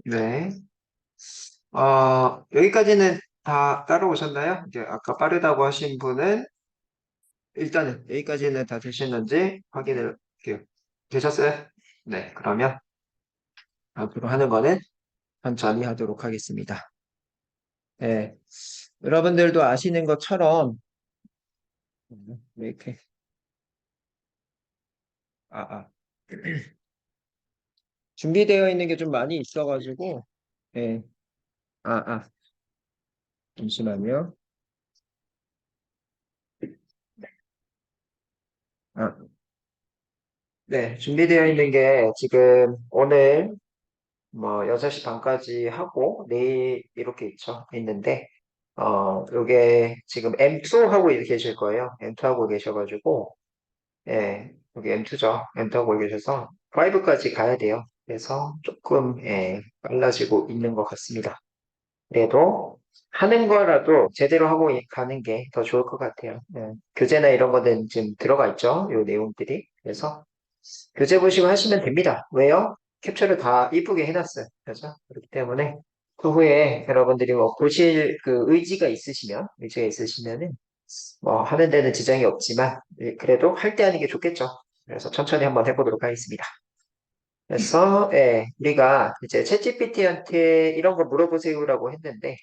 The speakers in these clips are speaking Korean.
네. 여기까지는 다 따라오셨나요? 이제 아까 빠르다고 하신 분은 일단은 여기까지는 다 되셨는지 확인을 이렇게 되셨어요? 네. 그러면 앞으로 하는 거는 천천히 하도록 하겠습니다. 네. 여러분들도 아시는 것처럼 왜 이렇게 아, 아. 준비되어 있는 게 좀 많이 있어가지고 네. 아, 아. 잠시만요. 아, 네. 준비되어 있는 게 지금 오늘 뭐 6시 반까지 하고 내일 이렇게 있는데 요게 지금 M2 하고 계실 거예요. M2 하고 계셔가지고 예, 여기 M2죠. M2 하고 계셔서 5까지 가야 돼요. 그래서 조금 빨라지고 있는 것 같습니다. 그래도 하는 거라도 제대로 하고 가는 게 더 좋을 것 같아요. 예, 교재나 이런 거는 지금 들어가 있죠. 요 내용들이. 그래서 교재 보시고 하시면 됩니다. 왜요? 캡처를 다 이쁘게 해놨어요. 그죠? 그렇기 때문에 그 후에 여러분들이 뭐 보실 그 의지가 있으시면은 뭐 하는 데는 지장이 없지만 그래도 할 때 하는 게 좋겠죠. 그래서 천천히 한번 해보도록 하겠습니다. 그래서 우리가 이제 챗GPT한테 이런 거 물어보세요라고 했는데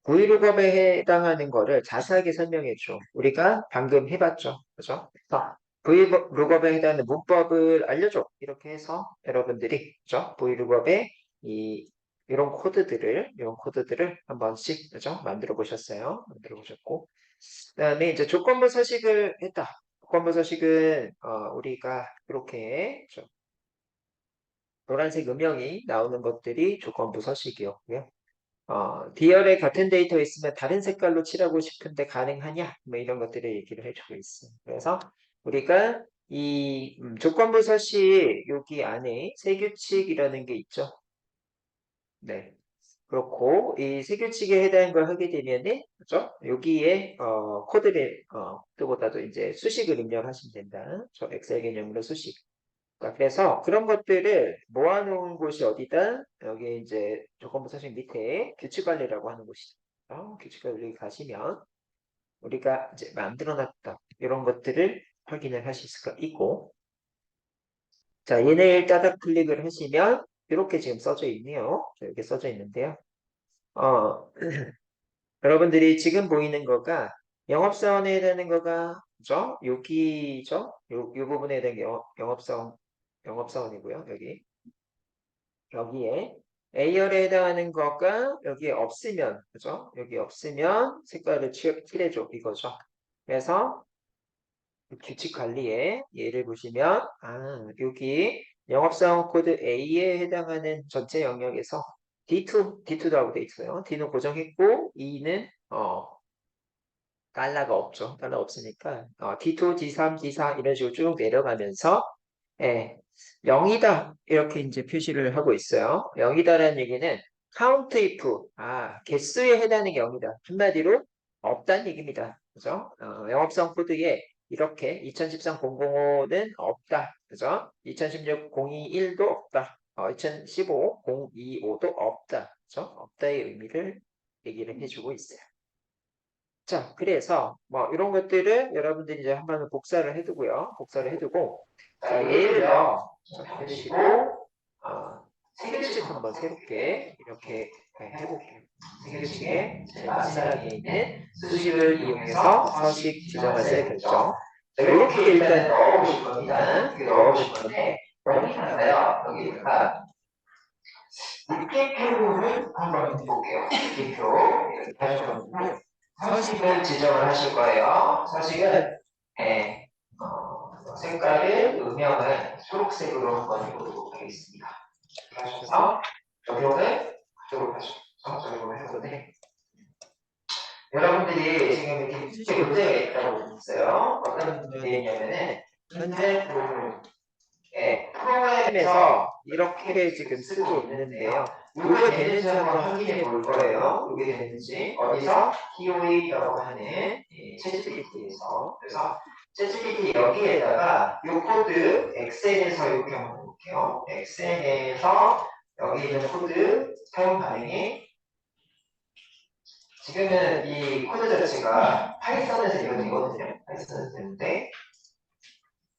브이로그업에 해당하는 거를 자세하게 설명해 줘. 우리가 방금 해봤죠. 그죠? 그래서 브이로그업에 해당하는 문법을 알려줘. 이렇게 해서 여러분들이, 그죠? 브이로그업에 이런 코드들을 한 번씩, 그죠? 만들어 보셨어요. 만들어 보셨고. 그 다음에 이제 조건부 서식을 했다. 조건부 서식은, 우리가 이렇게, 노란색 음영이 나오는 것들이 조건부 서식이었고요. 디얼에 같은 데이터 있으면 다른 색깔로 칠하고 싶은데 가능하냐? 뭐 이런 것들을 얘기를 해주고 있어요. 그래서 우리가 이 조건부 서식 여기 안에 세규칙이라는 게 있죠. 네. 그렇고 이 세규칙에 해당하는 걸 하게 되면은 그죠? 여기에 코드를 그보다도 이제 수식을 입력하시면 된다. 저 엑셀 개념으로 수식. 그래서 그런 것들을 모아놓은 곳이 어디다? 여기 이제 조건부 서식 밑에 규칙관리라고 하는 곳이죠. 규칙관리 가시면 우리가 이제 만들어놨다. 이런 것들을 확인을 하실 수가 있고 자 얘네를 따닥 클릭을 하시면 이렇게 지금 써져 있네요. 이렇게 써져 있는데요. 어, 여러분들이 지금 보이는 거가 영업사원에 해당하는 거가 그죠? 여기죠? 요 부분에 해당하는 게 영업사원이고요. 여기에 A열에 해당하는 거가 여기에 없으면 그죠? 여기 없으면 색깔을 칠해줘 이거죠. 그래서 규칙 관리에 예를 보시면 여기 영업사원 코드 A에 해당하는 전체 영역에서 D2도 하고 돼 있어요. D는 고정했고 E는 달러가 없죠. 달러 없으니까 D2, D3, D4 이런 식으로 쭉 내려가면서 예, 0이다 이렇게 이제 표시를 하고 있어요. 0이다라는 얘기는 count if 개수에 해당하는 게 0이다. 한마디로 없다는 얘기입니다. 그죠? 영업성 코드에 이렇게 2013-005는 없다. 그죠? 2016-021도 없다. 2015-025도 없다. 그죠? 없다의 의미를 얘기를 해주고 있어요. 자, 그래서 뭐 이런 것들을 여러분들이 이제 한번 복사를 해두고요. 복사를 해두고 자, 예를 들어 해주시고 세계책 한번 새롭게 이렇게 해볼게요. 세계책에 제일 마지막에 있는 수식을 이용해서 서식 지정하세 결정. 자, 이렇게 일단 넣어보실 겁니다. 넣어보실 건데 여기다가요. 여기다가 느낌표를 한번 볼게요. 느낌표 이렇게 하셔가지고 서식을 지정을 하실 거예요. 서식은 색깔을 음영을 초록색으로 한번 해보도록 하겠습니다. 하셔서 적용을 그쪽으로 하셔서 적용을 해보는데 여러분들이 지금 이렇게 수식에 문제가 있다고 있어요. 어떤 문제가 있냐면은 현재 프로그램에서 이렇게 지금 쓰고 있는데요. 이게 되는지 한번 확인해 볼 거예요. 이게 되는지 어디서 TOA라고 하는 챗GPT에서 그래서 챗GPT 여기에다가 이 코드 엑셀에서 이렇게 한번 해볼게요. 엑셀에서 여기 있는 코드 사용 반응이 지금은 이 코드 자체가 파이썬에서 이루어지거든요 파이썬에서 되는데,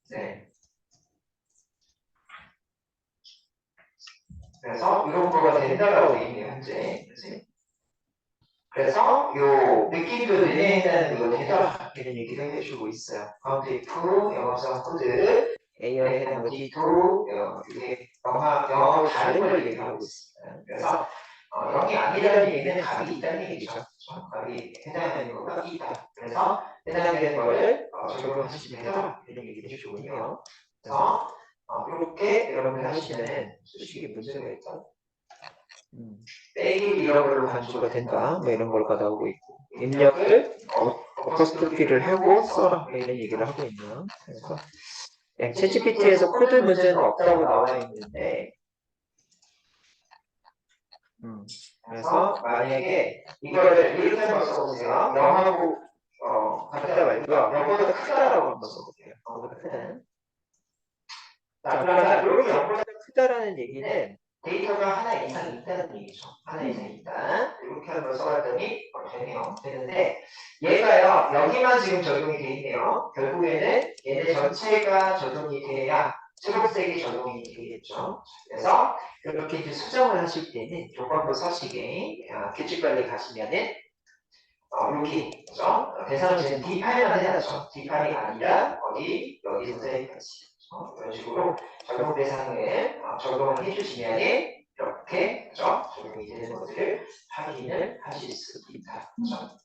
네. 그래서 이런 거가 된다라고 되어 있네요, 현재. 그래서 요 느낌표 내내한다는 거 되더라 이런 얘기를 해주고 있어요. 카운트 if 영어상 코드 A열에 해당하는 거 D2 이게 영어하고 다른 걸 얘기하고 있습니다. 그래서 0이 아니라는 얘기는 답이 있다는 얘기죠. 답이 해당하는 거가 있다. 그래서 해당되는 거를 적용하시면 되더라 이런 얘기를 해주군요. 그래서 이렇게 여러분이 하시면 솔직히 문제가 있다. 빼기 이런 걸로 간주가 된다. 뭐 이런 걸 나오고 있고 입력을 어퍼스토피를 하고 써라. 뭐 이런 얘기를 하고 있네요. 그래서 챗GPT에서 코드 문제는 없다고 나와 있는데, 그래서 만약에 이거를 이렇게 한번 써보세요. 0하고 같다 말고요. 0보다 크다라고 한번 써볼게요. 0보다 크다. 자, 그러면 이렇게 0보다 크다라는 얘기는 데이터가 하나 이상 있다는 얘기죠. 하나 이상 있다. 이렇게 한번 써봤더니 되네요. 되는데 얘가요. 여기만 지금 적용이 돼 있네요. 결국에는 얘네 전체가 적용이 돼야 초록색이 적용이 되겠죠. 그래서 이렇게 이제 수정을 하실 때는 조건부 서식에 규칙관리 가시면은 여기 그죠? 대상을 지금 D8만 해놨죠. D8이 아니라 여기 선생님까지 이런 식으로 적용 대상을 적용을 해주시면 이렇게 그죠? 적용이 되는 것들을 확인을 하실 수 있다. 그죠?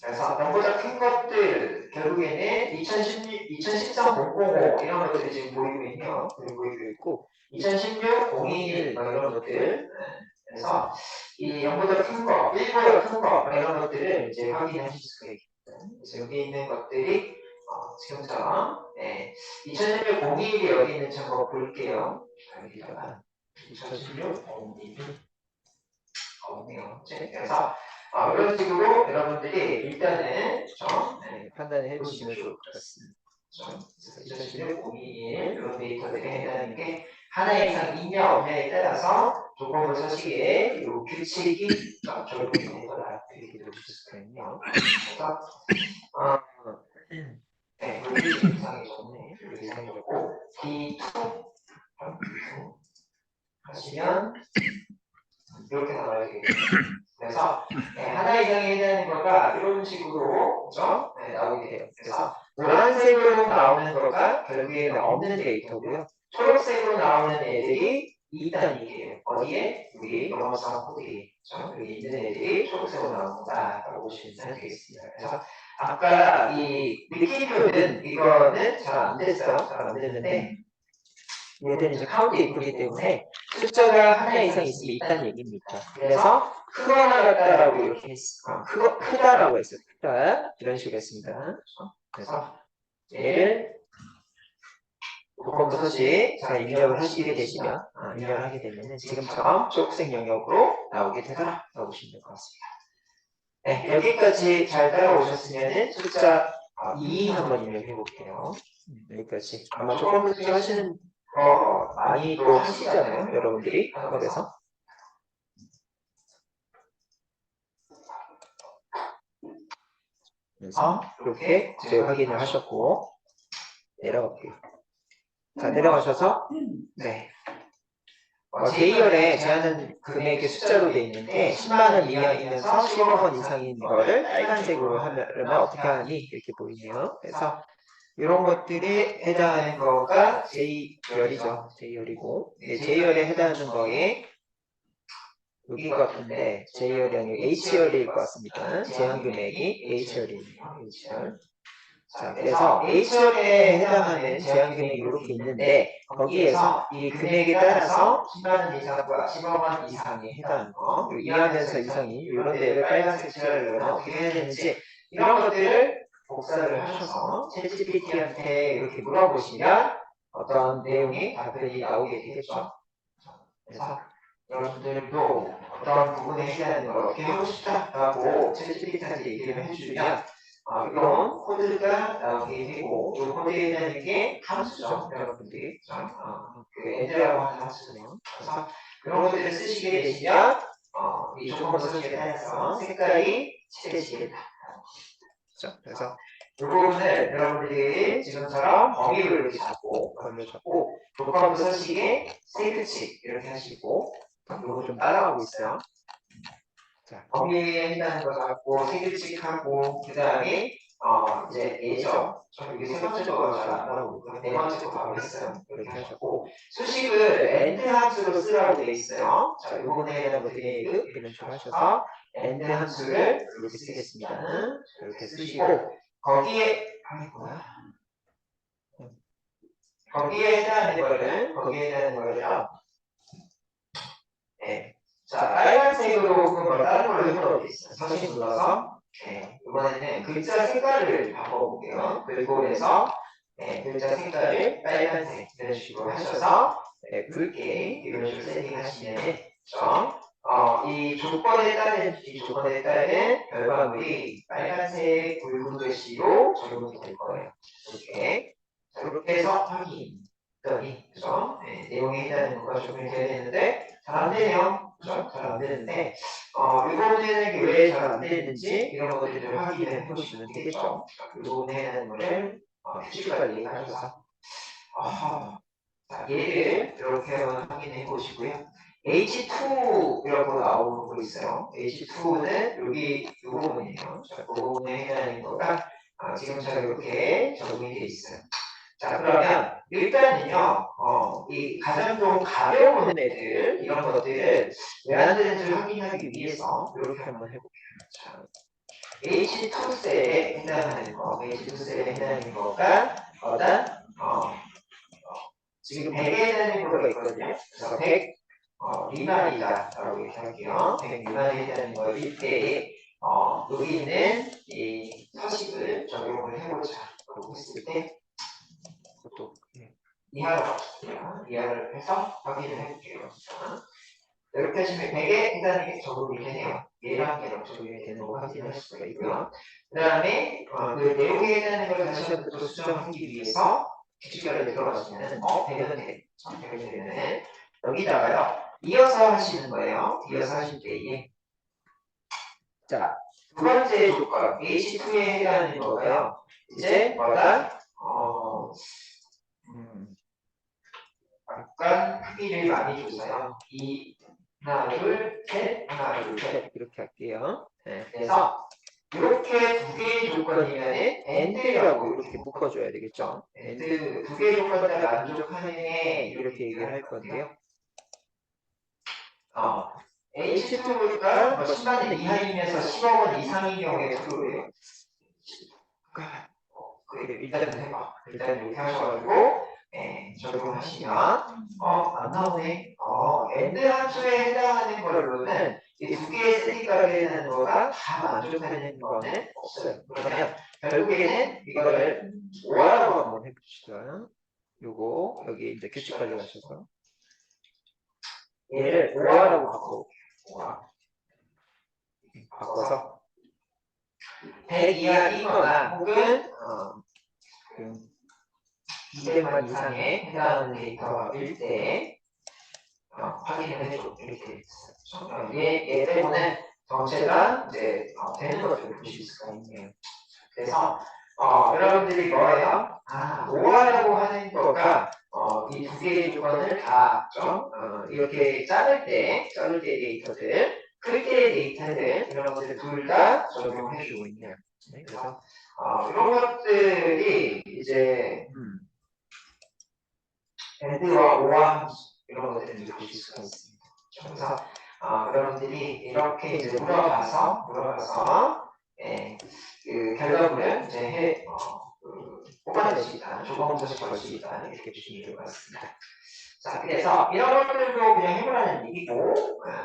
그래서 너보다 큰 것들 결국에는 2016, 2013, 005 이런 것들이 지금 보이고 있네요. 보이고 있고 2016, 021 이런 것들. 그래서 이 0보다 큰 거, 1보다 큰 거 이런 것들을 이제 확인하실 수가 있겠다. 그래서 여기 있는 것들이 지금처럼 2016, 021이 여기 있는지 한번 볼게요. 여기다가 2016, 021 없네요. 그래서 이런 식으로 여러분들이 일단은 판단을 해보시면 좋을 것 같습니다. 2016, 021 이런 데이터들이 해당하는 게 하나 이상 있냐 없냐에 따라서 조건부 서식에 이 규칙이 적용이 되거나 이렇게 보실 수가 있네요. 그래서 여기 이상이 좋네. 여기 이상이 좋고 D2 하시면 이렇게 나와야 되겠죠. 그래서 하나 이상에 해당하는 거가 이런 식으로 그죠? 나오게 돼요. 그래서 노란색으로 나오는 거가 결국에는 없는 데이터고요. 초록색으로 나오는 애들이 있다는 얘기예요. 어디에? 여기 영어상 코드에 여기 있는 애들이 초록색으로 나오는 거다라고 보시면 되겠습니다. 그래서 아까 이 느낌표는 이거는 잘 안 됐어요. 잘 안 됐는데 얘들은 이제 카운트 이프기 때문에 숫자가 하나 이상 있으면 있다는 얘기입니다. 그래서 크거나 같다라고 이렇게 했어. 크다라고 했어요. 크다. 이런 식으로 했습니다. 그래서 얘를 조건부 서식 잘 입력을 하시게 되시면, 입력을 하게 되면 지금처럼 초록색 영역으로 나오게 되더라. 라고 보시면 될 것 같습니다. 네, 여기까지 잘 따라오셨으면 숫자 2 한번 입력해 볼게요. 여기까지. 아마 조건부 서식 하시는 많이도 하시잖아요, 여러분들이 학업에서. 그래서 이렇게 확인을 하셨고 내려갈게요. 자, 내려가셔서 J열에 제한은 금액의 숫자로 되어 있는데 10만원 이하이면서 15번 이상인 거를 빨간색으로 하려면 어떻게 하니? 이렇게 보이네요. 그래서 이런 것들이 해당하는 거가 J열이죠. J열이고 J열에 해당하는 거에 여기 같은데 J열이 아니고 H열일 것 같습니다. 제한 금액이 H열이네요. H열. 자, 그래서 H열에 해당하는 제한 금액이 이렇게 있는데 거기에서 이 금액에 따라서 10만원 이상과 10억원 이상에 해당하는 거 이하면서 이상이 이런 데를 빨간색 칠하려면 어떻게 해야 되는지 이런 것들을 복사를 하셔서 챗GPT한테 이렇게 물어보시면 어떤 내용이 답변이 나오게 되겠죠. 그래서 여러분들도 어떤 부분에 해당하는 걸 어떻게 하고 싶다라고 챗GPT한테 얘기를 해주면 이런 코드가 나오게 되고 이 코드에 해당하는 게 함수죠. 여러분들이 그 엔드라고 하는 함수네요. 그래서 이런 것들을 쓰시게 되시면 이 조건부 서식에 따라서 색깔이 칠해지겠다. 그렇죠? 그래서 이 부분을 여러분들이 지금처럼 범위를 이렇게 잡고 범위를 잡고 조건부 서식의 세 규칙 이렇게 하시고 이거 좀 따라가고 있어요. 자, 범위에 해당하는 거 잡고 세 규칙하고 그 다음에 이제 A죠. 여기 세 번째 거가 잘 안 나오고요. 네 번째 거 바로 했어요. 이렇게 하셨고 수식을 AND 함수로 쓰라고 되어 있어요. 자, 요번에 해당하는 것들이 이런 식으로 하셔서 AND 함수를 이렇게 쓰겠습니다. 이렇게 쓰시고 거기에 거기에 해당하는 거를 네. 자, 빨간색으로 혹은 뭐 다른 걸로 해놓은 게 있어요. 서식 눌러서 이번에는 글자 색깔을 바꿔볼게요. 그리고 해서 글자 색깔을 빨간색 이런 식으로 하셔서 굵게 이런 식으로 세팅하시면 이 조건에 따른 결과물이 빨간색 굵은 글씨로 적용이 될 거예요. 이렇게 해서 확인했더니 그죠? 내용에 해당하는 거가 적용이 되어야 되는데 잘 안 되네요. 그죠? 잘 안 되는데 이 부분에는 왜 잘 안 되는지 이런 것들을 확인을 해보시면 되겠죠. 이 부분에 해당하는 거를 휴식 관리 하셔서 자, 얘를 이렇게 한번 확인해 보시고요. H2라고 나오는 거 있어요. H2는 여기 이 부분이에요. 자, 그 부분에 해당하는 거가 지금처럼 이렇게 적용이 되어 있어요. 자, 그러면 일단은요, 이 가장 좀 가벼운 애들, 이런 것들을 왜 안 되는지를 확인하기 위해서 이렇게 한번 해볼게요. 자, H2셀에 해당하는 거가 지금 100에 해당하는 거가 있거든요. 그래서 100 미만이다라고 이렇게 할게요. 100 미만에 해당하는 거일 때에 여기 있는 이 서식을 적용을 해보자. 그러고 했을 때 그것도 이하를 해서 확인을 해볼게요. 이렇게 하시면 100에 해당하는 게 적용이 되네요. 얘랑 얘랑 적용이 되는 거 확인할 수가 있고요. 그 다음에 그 내용에 해당하는 걸 다시 한번 또 수정하기 위해서 규칙별에 들어가시면 100은 돼. 100은 되면 여기다가요. 이어서 하시는 거예요. 이어서 하실 때에 자, 두 번째 조건 H2에 해당하는 거가요. 이제 뭐다? 약간 크기를 많이 줘서요. 하나, 둘, 셋, 하나, 둘, 셋 이렇게 할게요. 그래서 이렇게 두 개의 조건이면 AND라고 이렇게 묶어줘야 되겠죠. AND 두 개의 조건 다 만족하네 이렇게 얘기를 할 건데요. H2가 10만 원 이하이면서 10억 원 이상인 경우에 true예요. 그래 일단 해봐. 일단 이렇게 하셔가지고 적용하시면 안 나오네. AND 함수에 해당하는 걸로는 이 두 개의 세팅값에 해당하는 거가 다 만족하는 거는 없어요. 그러면 결국에는 이거를 오화라고 한번 해봅시다. 요거 여기 이제 규칙 관리 하셔서 얘를 오화라고 바꿔볼게요. 바꿔서 100 이하이거나 혹은 200만 이상에 해당하는 데이터일 때 확인을 해줘. 이렇게 얘 빼고는 전체가 이제 되는 것들을 보실 수가 있네요. 그래서 여러분들이 뭐예요? 오화라고 하는 거가 이 두 개의 조건을 다 이렇게 자를 때 데이터들, 클 때의 데이터들 이런 것들 둘 다 적용해주고 있네요. 그래서 이런 것들이 이제 AND와 OR 이런 것들을 이제 보실 수가 있습니다. 그래서 여러분들이 이렇게 이제 물어봐서 그 결과물을 이제 뽑아낼 수 있다, 조건분석 걸 수 있다 이렇게 보시면 될 것 같습니다. 자, 그래서 이런 것들도 그냥 해보라는 얘기고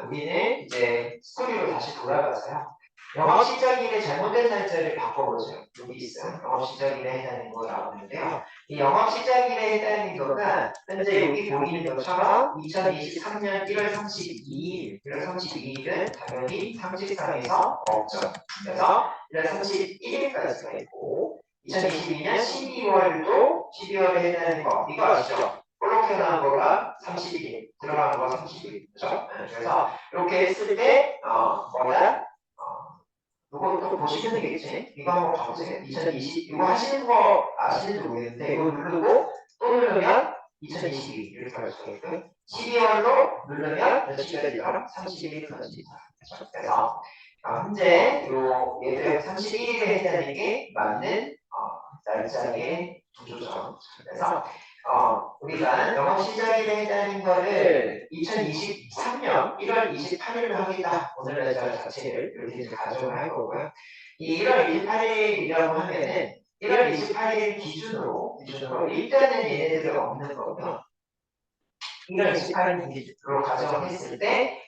우리는 이제 스토리로 다시 돌아가서요. 영업 시작일에 잘못된 날짜를 바꿔보죠. 여기 있어요. 영업 시작일에 해당하는 거 나오는데요. 이 영업 시작일에 해당하는 거가 현재 여기 보이는 것처럼 2023년 1월 32일, 1월 32일은 당연히 상식상에서 없죠. 그래서 1월 31일까지가 있고 2022년 12월도 12월에 해당하는 거 이거 아시죠? 이렇게 튀어나온 거가 30일, 들어간 거가 30일. 그렇죠? 그래서 이렇게 했을 때 뭐다? 이거 또 보시면 되겠지? 이거 한번 봐보세요. 2020, 이거 하시는 거 아시는지 모르겠는데, 이거 누르고 또 누르면 2022 이렇게 할 수가 있고요. 12월로 누르면 며칠까지 가라? 31일까지. 그래서 현재 얘들 31일에 해당하는 게 맞는 날짜의 구조죠. 그래서 우리가 영업 시작일에 해당하는 거를 2023년 1월 28일로 하겠다. 오늘 날짜 자체를 이렇게 이제 가정을 할 거고요. 이 1월 28일이라고 하면은 1월 28일 기준으로 일단은 얘네들이 없는 거고요. 1월 28일 기준으로 가정했을 때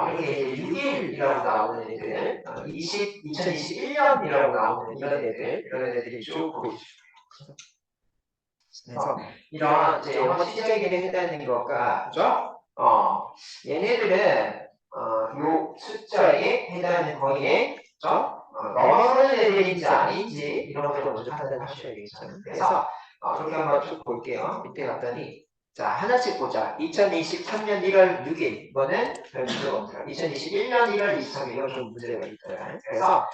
이렇게 이제 6일이라고 나오는 애들, 2021년이라고 나오는 이런 애들이 쭉 보이죠. 그래서 이런 이제 영어 시작일에 해당하는 거가, 그죠? 얘네들은 요 숫자에 해당하는 거기에, 그죠? 넘어서는 애들인지 아닌지 이런 것들 먼저 판단하셔야 되겠죠. 그래서 그렇게 한번 쭉 볼게요. 밑에 갔더니 자, 하나씩 보자. 2023년 1월 6일. 이거는 별 문제가 없더라. 2021년 1월 23일. 이건 좀 문제가 있더라. 그래서,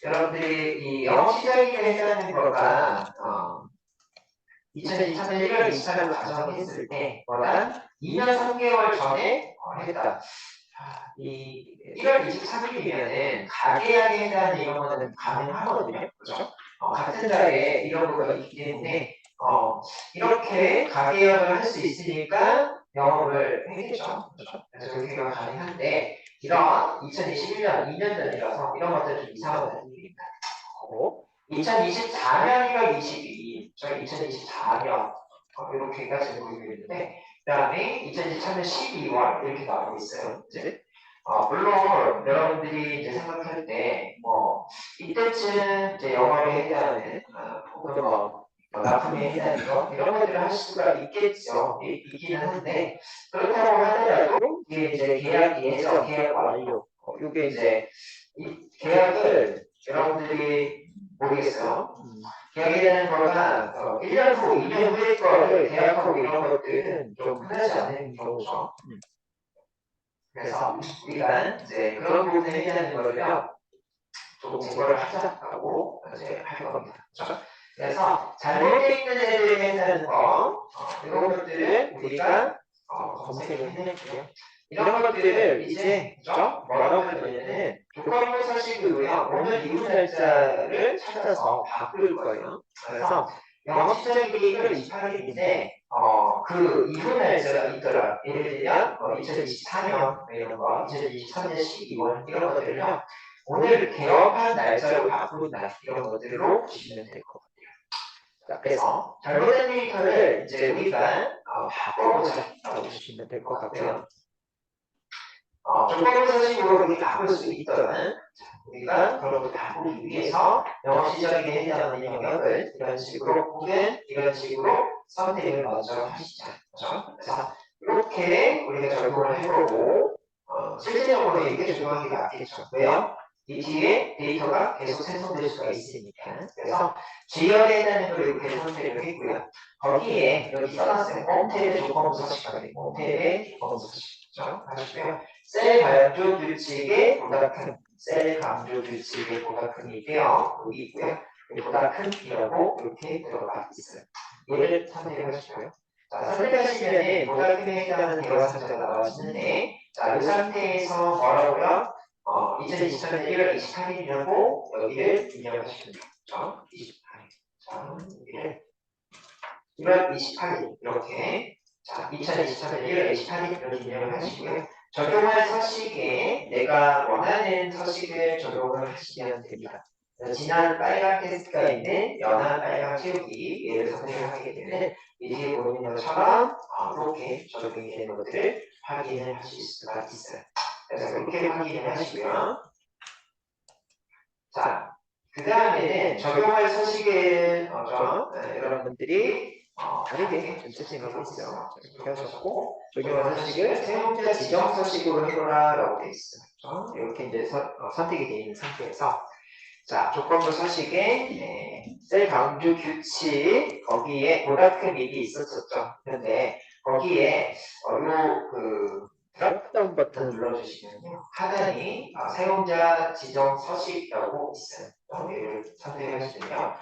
여러분들이 이 영업 시작일에 해당하는 거가, 2023년 1월 24일로 가정했을 때, 뭐다? 2년 3개월 전에 했다. 이 1월 23일이면은 가계약에 해당하는 이런 거는 가능하거든요. 그렇죠? 같은 달에 이런 거가 있기 때문에, 이렇게 가계약을 할 수 있으니까 영업을 했겠죠. 그렇죠? 그래서 이렇게가 가능한데, 이런 2021년, 2년 전이라서 이런 것들 좀 이상하다는 얘기입니다. 2024년 1월 22일, 저희 2024년, 이렇게가 지금 보이고 있는데, 그 다음에 2023년 12월, 이렇게 나오고 있어요. 이제. 물론, 여러분들이 이제 생각할 때, 이때쯤 이제 영업에 해당하는, 혹은 납품에 해당하는 거, 이런 것들을 할 수가 있겠죠. 있기는 한데, 그렇다고 하더라도, 이게 이제 계약 예정, 계약 완료. 이게 이제, 이 계약을 여러분들이 모르겠어요. 계약에 대한 거가 1년 후, 2년 후의 거를 계약하고 이런 것들은 좀 흔하지 않는 경우죠. 그래서 우리가 이제 그런 부분에 해당하는 거를요, 조금 제거를 하자고 이제 할 겁니다. 그렇죠? 그래서 잘못되어 있는 애들에 해당하는 거, 이런 것들을 우리가 검색을 해낼게요. 이런 것들을 이제, 그죠? 뭐라고 할 거냐면은, 조건부 서식으로요, 오늘 이후 날짜를 찾아서 바꿀 거예요. 그래서, 영업 시작일이 1월 28일인데, 그 이후 날짜가 있더라. 예를 들면, 2024년, 이런 거, 2023년 12월, 이런 것들을요, 오늘 개업한 날짜로 바꾼다. 이런 것들로 보시면 될 것 같아요. 자, 그래서, 잘못된 데이터를 이제 우리가 바꿔보자라고 보시면 될 것 같고요. 조건부 서식으로 우리가 바꿀 수 있던 우리가 그런 걸 바꾸기 위해서 영업 시작에 해당하는 영역을 이런 식으로 혹은 이런 식으로 선택을 먼저 하시죠. 그렇죠? 그래서 이렇게 우리가 적용을 해보고 실제적으로 이렇게 적용하는 게 맞겠죠. 왜요? 이 뒤에 데이터가 계속 생성될 수가 있으니까. 그래서 지열에 해당하는 걸 이렇게 선택을 했고요. 거기에 여기 써놨어요. 홈탭의 조건부 서식과 홈탭의 조건부 서식. 그렇죠? 하시고요. 셀 강조 규칙의 보다 큰, 셀 강조 규칙의 보다 큰이 있고요. 여기 있고요. 보다 큰이라고 이렇게 들어가 있어요. 얘를 선택하시고요. 자, 선택하시면 보다 큰에 해당하는 대화 상자가 나와지는데, 자, 이 상태에서 뭐라고요? 2024년 1월 28일이라고 여기를 입력하시면 돼요. 28일. 자, 여기를 1월 28일 이렇게. 자, 2024년 1월 28일 이렇게 입력을 하시고요. 적용할 서식에 내가 원하는 서식을 적용을 하시면 됩니다. 진한 빨간 테스트가 있는 연한 빨간 채우기 얘를 선택을 하게 되면 이렇게 보이는 것처럼 이렇게 적용이 되는 것들을 확인을 하실 수가 있어요. 그래서 이렇게 확인을 하시고요. 자, 그 다음에는 적용할 서식을 여러분들이 다르게 전체생각하고 있어요. 이렇게 하셨고 적용할 서식을 사용자 지정 서식으로 해보라 라고 되어 있어요. 이렇게 이제 선택이 되어 있는 상태에서 자, 조건부 서식에 셀 강조 규칙 거기에 보다 큰 입이 있었었죠. 그런데 거기에 요그 드랍다운 버튼 눌러주시면요. 하단이 사용자 지정 서식이라고 있어요. 여기를 선택하시면요.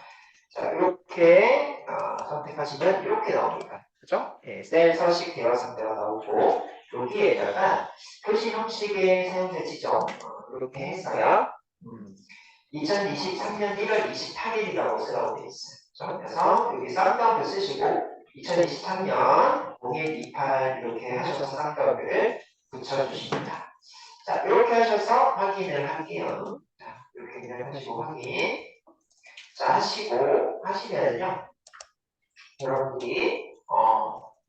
자, 이렇게 선택하시면 이렇게 나옵니다. 그죠? 네, 셀 서식 대화 상태가 나오고 여기에다가 표시 형식의 사용자 지정 이렇게 해서요. 2023년 1월 28일이라고 쓰라고 되어 있어요. 그래서 여기 쌍따옴표 쓰시고 2023년 0128 이렇게 하셔서 쌍따옴표를 붙여주십니다. 자, 이렇게 하셔서 확인을 할게요. 자, 이렇게 그냥 하시고 확인. 자, 하시면요. 여러분들이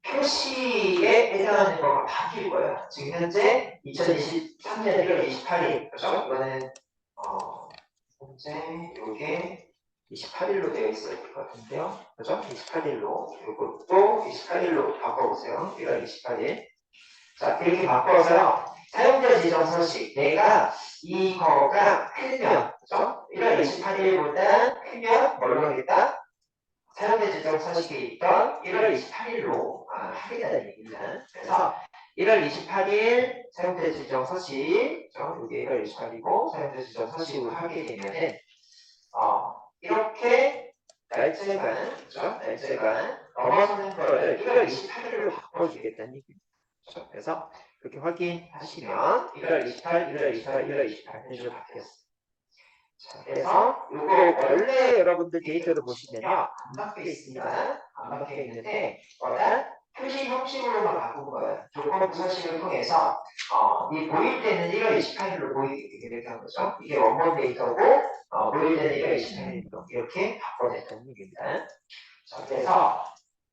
표시에 해당하는 거가 바뀔 거예요. 지금 현재 2023년 1월 28일, 그렇죠? 이거는 현재 이게 28일로 되어 있을 것 같은데요. 그죠? 28일로. 이것도 28일로 바꿔보세요. 1월 28일. 자, 이렇게 바꿔서요. 사용자 지정 서식. 내가 이거가 크면, 그죠? 1월 28일보다 크면 뭘로 하겠다? 사용자 지정 서식에 있던 1월 28일로 하겠다는 얘기입니다. 그래서 1월 28일 사용자 지정 서식, 이게 1월 28일이고 사용자 지정 서식으로 하게 되면은 이렇게 날짜가, 그렇죠? 날짜가 넘어서는 거를 1월 28일로 바꿔주겠다는 얘기입니다. 그렇죠? 그래서 그렇게 확인하시면 1월 28, 1월 28, 1월 28 해서 바뀌었어요. 자, 그래서 이거 원래 여러분들 데이터를 보시면요 안 바뀌어 있습니다. 안 바뀌어 있는데 뭐다? 표시 형식으로만 바꾼 거예요. 조건부 서식을 통해서 이 보일 때는 1월 28일로 보이게 이렇게 한 거죠. 이게 원본 데이터고 보일 때는 1월 28일로 이렇게 바꿔냈다는 얘기입니다. 자, 그래서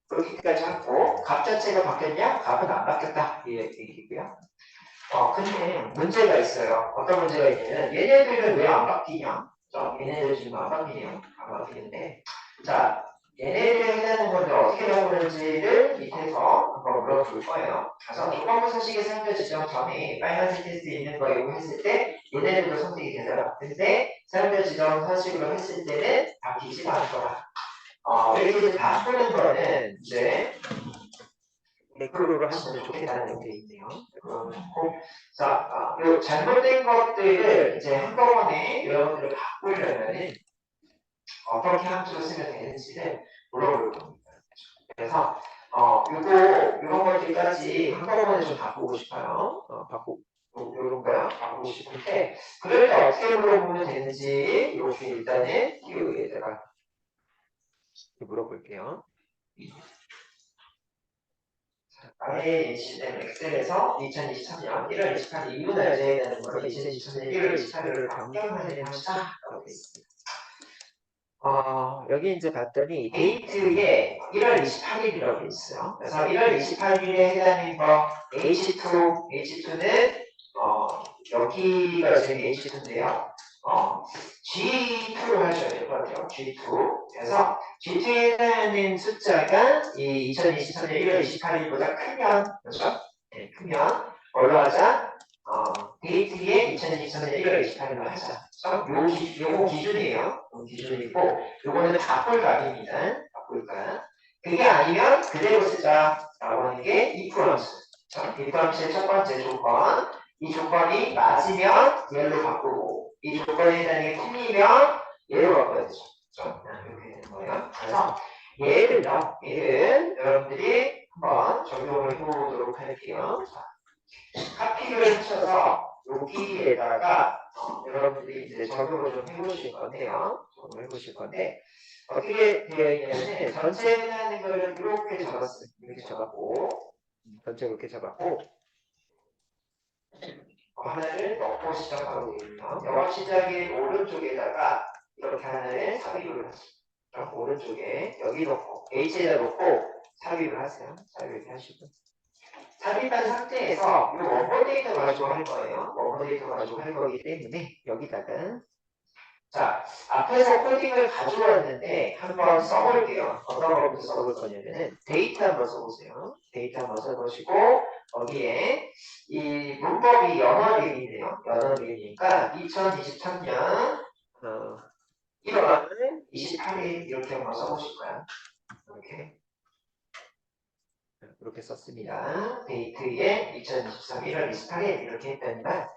그렇게까지 하고 값 자체가 바뀌었냐? 값은 안 바뀌었다. 이 얘기고요. 근데 문제가 있어요. 어떤 문제가 있냐면 얘네들은 왜 안 바뀌냐? 얘네들 지금 안 바뀌네요. 안 바뀌는데 자, 얘네들에 해당하는 건데 어떻게 나오는지를 밑에서 한번 물어볼 거예요. 그래서 조건부 서식의 사용자 지정 전에 빨간색 테스트 있는 거 이거 했을 때 얘네들도 선택이 되더라. 근데 사용자 지정 서식으로 했을 때는 바뀌지가 않더라. 이렇게 바꾸는 거는 이제 매크로를 하시면 좋겠다는 게 있네요. 자, 요 잘못된 것들을 이제 한꺼번에 여러분들을 바꾸려면 어떻게 함수를 쓰면 되는지를 물어볼 겁니다. 그래서 이런 것들까지 한꺼번에 좀 바꾸고 싶어요. 이런 거요. 바꾸고 싶은데 그럴 때 어떻게 물어보면 되는지 이렇게 일단은 키우에다가 물어볼게요. 아래 예시된 엑셀에서 2023년 1월 28일 이후 날짜에 대한 거를 2023년 1월 28일로 변경하는 합시다라고 되어 있습니다. 여기 이제 봤더니 데이트에 1월 28일이라고 있어요. 그래서 1월 28일에 해당하는 거 H2는 여기가 지금 H2인데요. G2로 하셔야 될 것 같아요. G2. 그래서 G2에 해당하는 숫자가 이 2023년 1월 28일보다 크면, 그렇죠? 네, 크면 뭘로 하자? 데이트에 2023년 1월 28일로 하자. 요거 기준이에요. 요 기준이고, 요거는 바꿀 값입니다. 바꿀 값. 그게 아니면 그대로 쓰자라고 하는 게 if 함수. if 함수의 첫 번째 조건. 이 조건이 맞으면 얘로 바꾸고, 이 조건에 해당하는 게 틀리면 얘로 바꿔야 되죠. 이렇게 되는 거예요. 그래서 얘를 여러분들이 한번 적용을 해보도록 할게요. 카피를 하셔서 여기에다가 여러분들이 이제 적용을 좀 해보실 건데요. 적용을 해보실 건데 어떻게 되어 있냐면 전체 하는 거를 이렇게 잡았어요. 이렇게 잡았고 전체 이렇게 잡았고 하나를 넣고 시작하고 있고요. 영어 시작의 오른쪽에다가 이렇게 하나를 삽입을 하시고 오른쪽에 여기 넣고 H에다 놓고 삽입을 하세요. 삽입 이렇게 하시고 삽입한 상태에서 이 원본 데이터 가지고 할 거예요. 원본 데이터 가지고 할 거기 때문에 여기다가 자 앞에서 코딩을 가져왔는데 한번 써볼게요. 어떤 거부터 써볼 거냐면은 데이터 한번 써보세요. 데이터 한번 써보시고 거기에 이 문법이 연어링이네요. 연어링이니까 2023년 1월 28일 이렇게 한번 써보실 거야. 이렇게 썼습니다. 데이트에 2023 1월 28일 이렇게 했더니만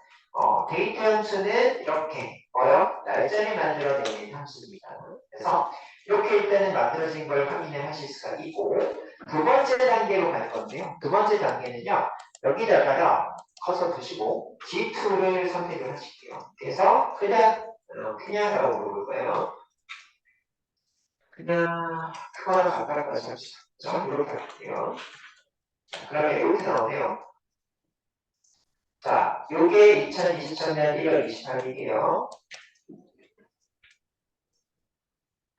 데이트 함수는 이렇게 뭐요? 날짜를 만들어내는 함수입니다. 그래서 이렇게 일단은 만들어진 걸 확인을 하실 수가 있고 두 번째 단계로 갈 건데요. 두 번째 단계는요. 여기다가 커서 두시고 G2를 선택을 하실게요. 그래서 그냥라고 부를 거예요. 그냥 그거랑 가까이까지 합시다. 그렇죠? 이렇게 할게요. 그러면 이렇게 나오네요. 자, 요게 2023년 1월 28일이에요.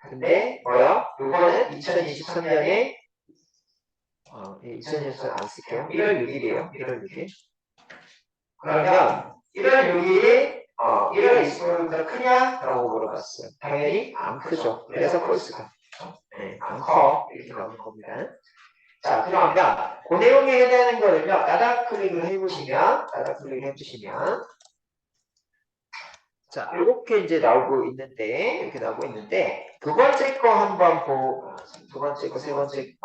근데 뭐야? 요거는 2023년에 2023년 안 쓸게요. 1월 6일이에요. 1월 6일. 그러면 1월 6일이 1월 25일보다 크냐? 라고 물어봤어요. 당연히 안 크죠. 그래서 폴스가. 네, 안 커. 이렇게 나오는 겁니다. 자, 그러면 그 내용에 해당하는 거를요. 따닥 클릭을 해보시면 자, 이렇게 이제 나오고 있는데 이렇게 나오고 있는데 두 번째 거 한번 두 번째 거, 세 번째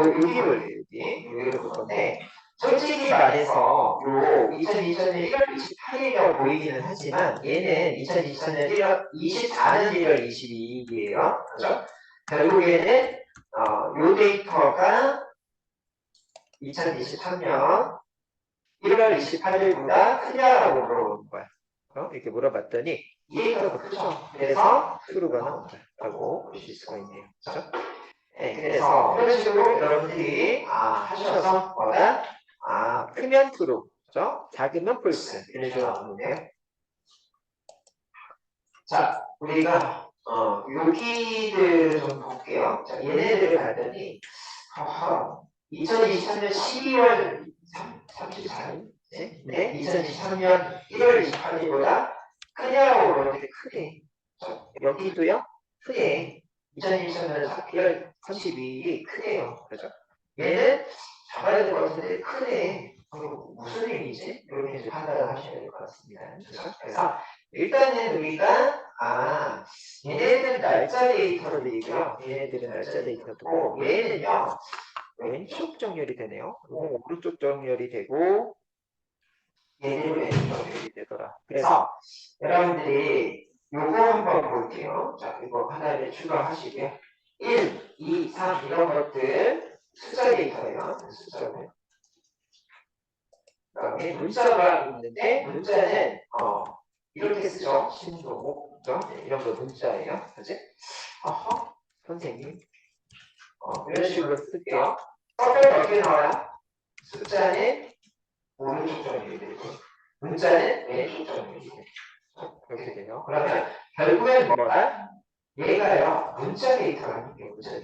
여기를 볼 건데 솔직히 말해서 요 2024년 1월 28일이라고 보이기는 하지만 얘는 2024년 1월 24년 1월 22일이에요. 그죠? 결국에는 요 데이터가 2023년 1월 28일보다 크냐라고 물어보는 거야. 이렇게 물어봤더니 이 데이터가 크죠. 그래서 true가 나온다라고 보실 수가 있네요. 그렇죠? 네, 그래서 이런 식으로 여러분들이 하셔서 크면 true, 그죠? 작으면 false 이런 식으로 나오는데요. 자, 우리가 여기를 좀 볼게요. 자, 얘네들을 봤더니 2023년 12월 34일 네? 2023년 1월 28일보다 크냐라고 그러는데 크대. 여기도요? 크대. 2023년 1월 32일이 크대요. 그죠? 얘는 작아야 될 것 같은데 크대. 무슨 의미지? 이렇게 이제 판단을 하셔야 될 것 같습니다. 그죠? 그래서 일단은 우리가 얘네들은 날짜 데이터들이고요. 얘네들은 날짜 데이터고 얘는요. 왼쪽 정렬이 되네요. 오른쪽 정렬이 되고 얘는 왼쪽 정렬이 되더라. 그래서 여러분들이 요거 한번 볼게요. 자, 이거 하나를 추가하시고요. 1, 2, 3 이런 것들 숫자 데이터예요. 숫자는. 그다음에 문자가 있는데 문자는 이렇게 쓰죠. 신도, 그죠? 이런 거 문자예요. 그지? 선생님. 이런 식으로 쓸게요. 서별이 어떻게 나와요? 숫자는 오른쪽 정렬이 되고 문자는 왼쪽 정렬이 되고 그렇게 돼요. 그러면 결국엔 뭐다? 얘가요 문자 데이터가 아니에요. 문자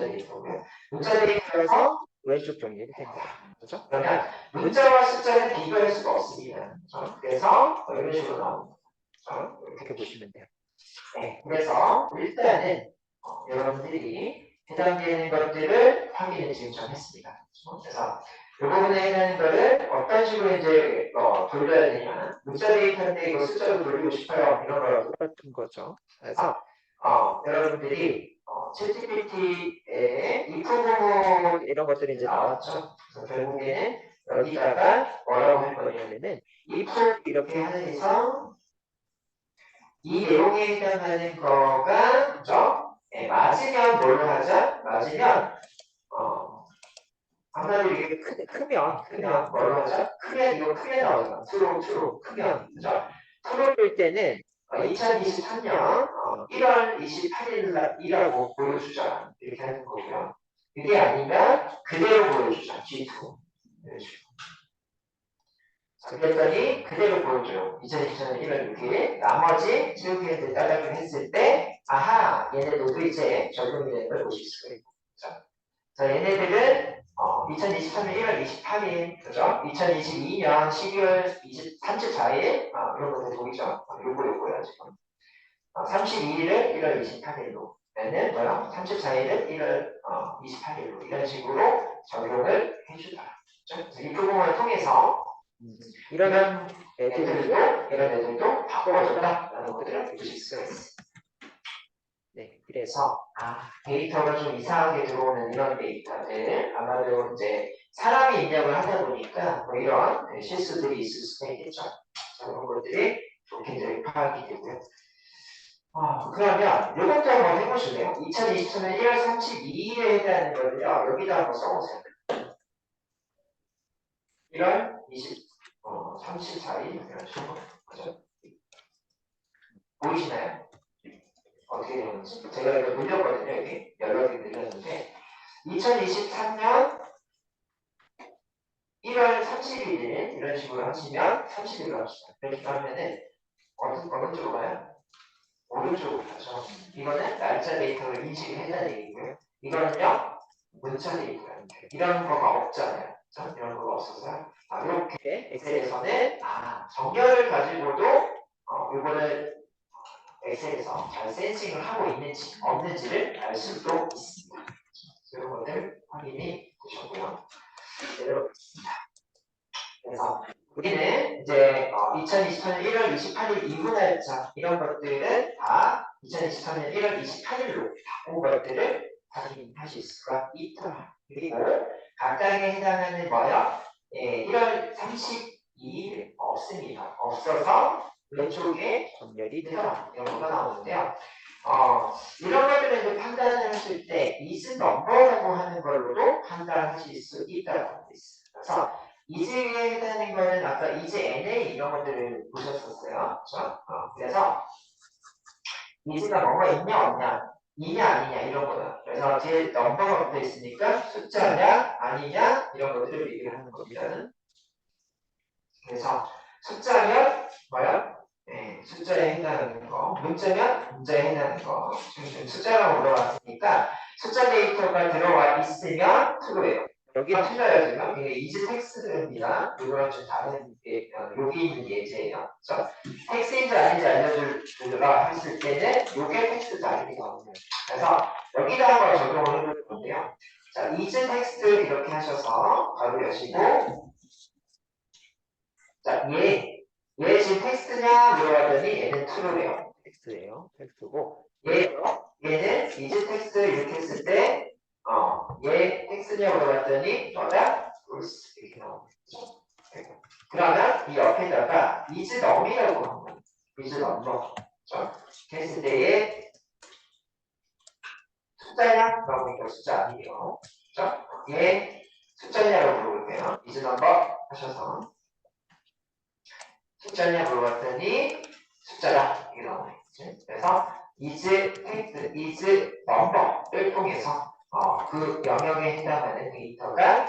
데이터고요. 문자 데이터에서 왼쪽 정렬이 된다. 그렇죠? 그러면 문자와 숫자는 비교할 수가 없습니다. 그래서 이런 식으로 나옵니다. 이렇게 보시면 돼요. 네, 그래서 일단은 여러분들이 해당되는 것들을 확인을 지금 좀 했습니다. 그래서 이 부분에 해당하는 것을 어떤 식으로 이제 돌려야 되냐. 문자 데이터인데 이거 숫자로 돌리고 싶어요. 이런 거랑 똑같은 거죠. 그래서 여러분들이 챗GPT에 if 부분 이런 것들이 이제 나왔죠. 그래서 결국에는 여기다가 뭐라고 할 거냐면은 if 이렇게 하면서 이 내용에 해당하는 거가 그죠? 네, 맞으면 뭘로 하자? 맞으면 아무래도 이게 크면 뭘로 하자? 크면 이거 크게 나오죠. 트로 크면 그죠? 트로일 때는 2023년 1월 28일이라고 보여주자 이렇게 하는 거고요. 그게 아니면 그대로 보여주자 G2 그랬더니 그대로 보여줘요. 2024년 1월 6일 나머지 체육회들 따라를 했을 때 얘네들도 이제 적용이 되는 걸 보실 수가 있고 자, 얘네들은 2023년 1월 28일 그죠? 2022년 12월 34일 이런 것들 보이죠? 요거야 지금 32일을 1월 28일로 얘는 뭐야? 34일을 1월 28일로 이런 식으로 적용을 해주더라. 이 부분을 통해서 이런 애들도 바꿔줬다라는 것들을 보실 수가 있습니다. 그래서 데이터가 좀 이상하게 들어오는 이런 데이터들 아마도 이제 사람이 입력을 하다 보니까 뭐 이런 실수들이 있을 수가 있겠죠. 그런 것들이 좋게 늘 파악이 되고요. 그러면 이것도 한번 해보실래요? 2024년 1월 32일에 해당하는 거를요. 여기다 한번 써보세요. 1월 34일 이런 식으로. 그죠? 보이시나요? 어떻게 되는지. 제가 이거 눌렸거든요. 여기 연락이 눌렸는데 2023년 1월 30일 이런 식으로 하시면 30일로 합시다. 이렇게 하면은 어느 쪽으로 가요? 오른쪽으로 가죠. 이거는 날짜 데이터를 인식을 했다는 얘기고요. 이거는요 문자 데이터라는 게 이런 거가 없잖아요. 이런 거가 없어서 이렇게 엑셀에서는 정렬을 가지고도 이거를 엑셀에서 잘 센싱을 하고 있는지 없는지를 알 수도 있습니다. 이런 것들 확인이 되셨고요. 내려보겠습니다. 그래서 우리는 이제 2024년 1월 28일 이후 날짜 이런 것들은 다 2024년 1월 28일로 바꾼 것들을 확인하실 수가 있다. 그리고 각각에 해당하는 뭐요? 1월 32일 없습니다. 없어서 왼쪽에 전열이 되더라. 이런 거가 나오는데요. 이런 것들을 이제 판단을 하실 때 is number라고 하는 걸로도 판단하실 수 있다고 되어 있어요. 그래서 이즈에 해당하는 거는 아까 이즈 NA 이런 것들을 보셨었어요. 그렇죠? 그래서 이즈가 뭐가 있냐 없냐 이냐 아니냐 이런 거다. 그래서 뒤에 넘버가 붙어 있으니까 숫자냐 아니냐 이런 것들을 얘기를 하는 겁니다. 그래서 숫자면 뭐야? 숫자에 해당하는 거, 문자면 문자에 해당하는 거. 지금 숫자라고 물어봤으니까 숫자 데이터가 들어와 있으면 true예요. 여기가 틀려요 지금. 이게 이즈 텍스트입니다. 이거랑 좀 다른 여기 있는 예제예요. 그래서 텍스트인지 아닌지 알려주라 했을 때는 이게 텍스트다 이렇게 나오네요. 그래서 여기다 한번 적용을 해볼 건데요. 자, 이즈 텍스트 이렇게 하셔서 바로 여시고 자, 얘 지금 텍스트냐 물어봤더니 얘는 true래요. 텍스트예요. 텍스트고 얘는 is 텍스트 이렇게 했을 때 얘 텍스트냐 물어봤더니 너다 false 이렇게 나옵니다. 그러면 이 옆에다가 is num이라고 합니다. is number 이렇게 했을 때에 숫자냐? 그러니까 숫자 아니에요. 얘 숫자냐라고 물어볼게요. is number 하셔서 숫자냐 물어봤더니 숫자다 이게 나오네. 그래서 is text is number를 통해서 그 영역에 해당하는 데이터가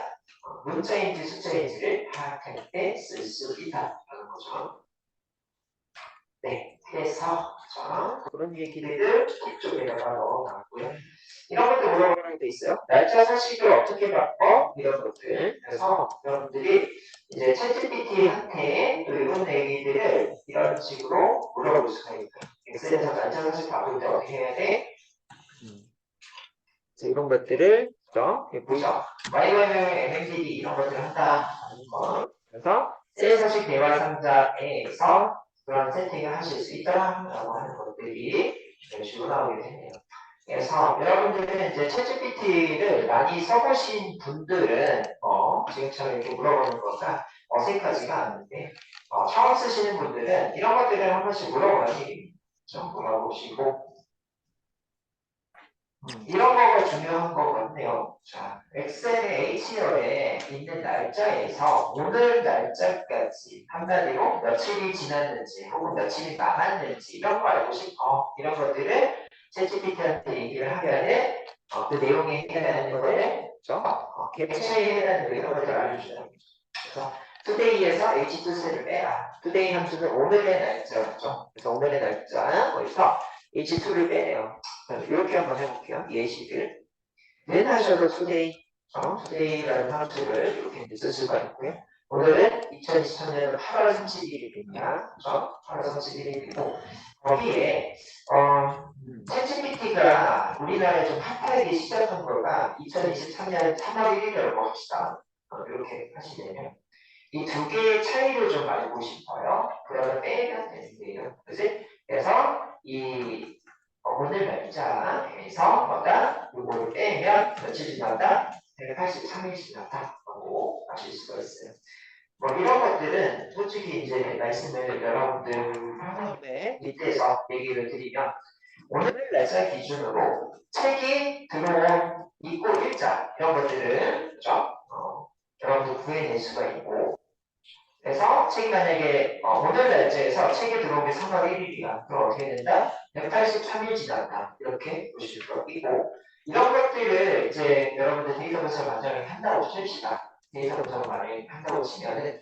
문자인지 숫자인지를 파악할 때 쓸 수 있다라는 거죠. 네, 그래서 그런 얘기들을 이쪽에다가 넣어놨고요. 이런 것도 물어보는 게 있어요. 날짜 서식을 어떻게 바꿔? 이런 것들. 그래서 여러분들이 이제 챗GPT한테 또 이런 얘기들을 이런 식으로 물어볼 수가 있어요. 엑셀에서 날짜 서식 바꿀 때 어떻게 해야 돼? 이런 것들을 보죠. YMMDD 이런 것들을 한다는 거. 그래서 셀 서식 대화 상자에서 그런 세팅을 하실 수 있다라고 하는 것들이 이런 식으로 나오게 되네요. 그래서 여러분들은 이제 챗GPT를 많이 써보신 분들은 지금처럼 이렇게 물어보는 거가 어색하지가 않은데 처음 쓰시는 분들은 이런 것들을 한 번씩 물어보니 좀 물어보시고 이런 거가 중요한 거 같네요. 자, 엑셀의 H열에 있는 날짜에서 오늘 날짜까지 한마디로 며칠이 지났는지 혹은 며칠이 남았는지 이런 거 알고 싶어. 이런 것들을 챗GPT한테 얘기를 하면은 그 내용에 해당하는 거를 캡처에 해당하는 거 이런 것들을 알려주는 거죠. 그래서 today에서 H2셀을 빼라. today 함수는 오늘의 날짜죠. 그래서 오늘의 날짜 거기서 H2를 빼내요. 이렇게 한번 해볼게요. 예시를. 는 하셔도 today, today라는 함수를 이렇게 쓸 수가 있고요. 오늘은 2023년 8월 31일입니다. 그렇죠? 8월 31일이고 거기에 챗GPT가 우리나라에 좀 핫하게 시작한 거가 2023년 3월 1일이라고 합시다. 이렇게 하시면요. 이 두 개의 차이를 좀 알고 싶어요. 그러면 빼면 되는데요. 그래서 이 오늘 날짜 중에서 뭐다? 요거를 빼면 며칠 지났다? 183일 지났다라고 하실 수가 있어요. 뭐 이런 것들은 솔직히 이제 말씀을 여러분들 밑에서 얘기를 드리면 오늘 날짜 기준으로 책이 들어온 이고 일자 이런 것들은 그죠? 여러분들 구해낼 수가 있고 그래서 책이 만약에 오늘 날짜에서 책이 들어온 게 3월 1일이야. 그럼 어떻게 된다? 183일 지났다. 이렇게 보실 수 있고 이런 것들을 이제 여러분들 데이터 분석 만약에 한다고 칩시다. 데이터 분석 만약에 한다고 치면은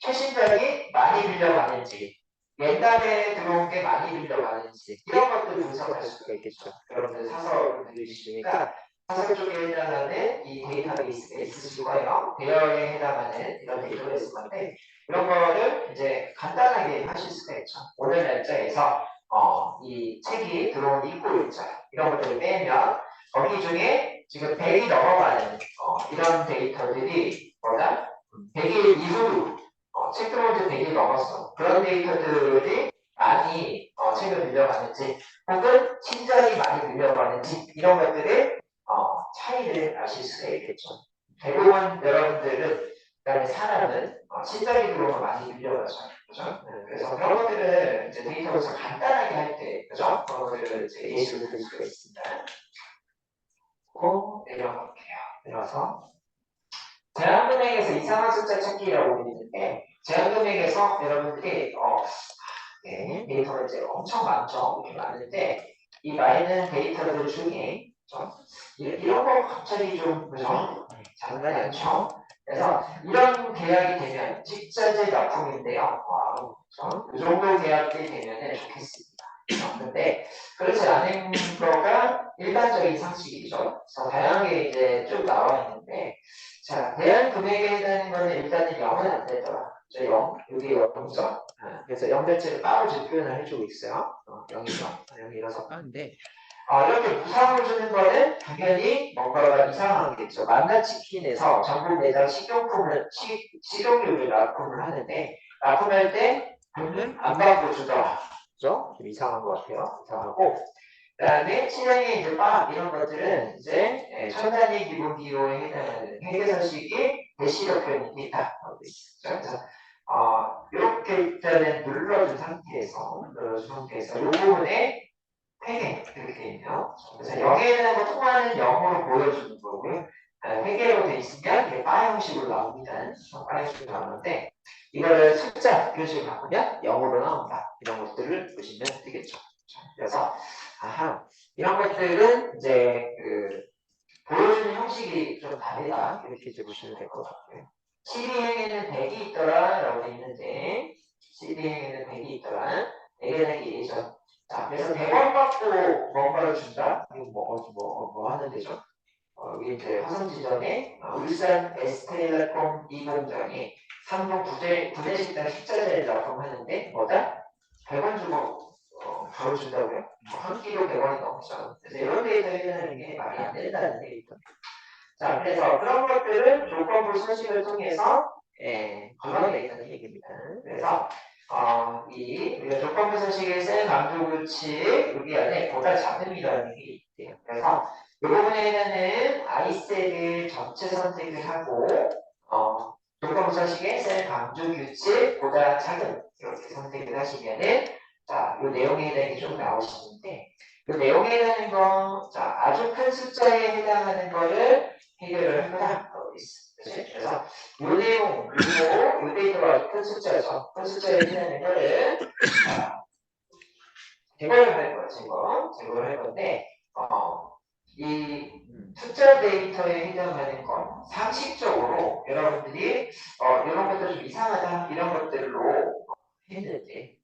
최신작이 많이 빌려가는지 옛날에 들어온 게 많이 빌려가는지 이런 것들 분석할 수가 있겠죠. 여러분들 사설 들으시니까 사설 쪽에 해당하는 이 데이터베이스가 있으실 거예요. 대여에 해당하는 이런 데이터가 있을 건데 이런 거를 이제 간단하게 하실 수가 있죠. 오늘 날짜에서 이 책이 들어온 입고 일자 이런 것들을 빼면 거기 중에 지금 100이 넘어가는 이런 데이터들이 뭐다? 100일 이후로 책 들어온 지 100일 넘었어. 그런 데이터들이 많이 책을 빌려가는지 혹은 신작이 많이 빌려가는지 이런 것들의 차이를 아실 수가 있겠죠. 대부분 여러분들은 그다음에 사람은 신작이 들어오면 많이 빌려가죠. 그죠? 그래서 그런 것들을 이제 데이터에서 간단하게 할 때, 그죠? 그런 것들을 이제 예시로 드릴 수가 있습니다. 내려갈게요. 내려서 제한금액에서 이상한 숫자 찾기라고 있는데 제한금액에서 여러분들이 데이터가 이제 엄청 많죠. 많은데 이 많은 데이터들 중에 이런 거 갑자기 좀 그죠? 장난이 아니죠. 그래서 이런 계약이 되면 식자재 납품인데요. 이 정도 계약이 되면 좋겠습니다. 근데 그렇지 않은 거가 일반적인 상식이죠. 그래서 다양하게 이제 쭉 나와 있는데 자, 대한 금액에 해당하는 거는 일단은 0은 안 되더라. 저 0, 여기 0점. 그래서 0 자체를 따로 지금 표현을 해주고 있어요. 0이죠. 0이라서 빠는데 이렇게 무상으로 주는 거는 당연히 뭔가가 이상하겠죠. 만나치킨에서 전국 매장 식용유를 납품을 하는데 납품할 때 돈은 안 받고 주더라. 그죠? 좀 이상한 것 같아요. 이상하고 그 다음에 시장에 이제 빵 이런 것들은 이제 천단위 기본 기호에 해당하는 회계서식이 대시로 표현이 있다. 그래서 이렇게 일단은 눌러준 상태에서 이 부분에 회계 이렇게 돼 있네요. 그래서 0에 대한 거 통화는 0으로 보여주는 거고요. 회계로 돼 있으면 이게 바 형식으로 나옵니다. 바 형식으로 나오는데 이거를 숫자 이런 식으로 바꾸면 0으로 나온다. 이런 것들을 보시면 되겠죠. 그래서 이런 것들은 이제 보여주는 형식이 좀 다르다. 이렇게 이제 보시면 될 것 같고요. CD행에는 100이 있더라 라고 돼 있는데 CD행에는 100이 있더라. 100에는 1이죠. 자, 그래서 100원 받고 뭔가를 준다? 이거 뭐 하는 데죠? 여기 이제 화성지점에 울산 에스테일라콤 2공장에 삼성 구내식당 식자재를 납품하는데 뭐다? 100원 주고 바로 준다고요? 한 끼로 100원이 넘죠. 그래서 이런 데이터에는 이게 말이 안 된다는 데이터. 자, 그래서 그런 것들은 조건부 소식을 통해서 불러내는 얘기입니다. 그래서 우리가 조건부 소식의 셀 강조 규칙 여기 안에 보다 작음이라는 게 있대요. 그래서 이 부분에는 아이셀을 전체 선택을 하고 조건부 소식의 셀 강조 규칙 보다 작음 이렇게 선택을 하시면은 이 내용에 해당이 좀 나오시는데 이 내용에 해당하는 건 아주 큰 숫자에 해당하는 거를 해결을 하고 있습니다. 그래서 이 내용 그리고 이 데이터가 큰 숫자죠. 큰 숫자에 해당하는 거를 제거를 할 거예요. 제거를 할 건데 이 숫자 데이터에 해당하는 건 상식적으로 여러분들이 이런 것들 좀 이상하다 이런 것들로 했는데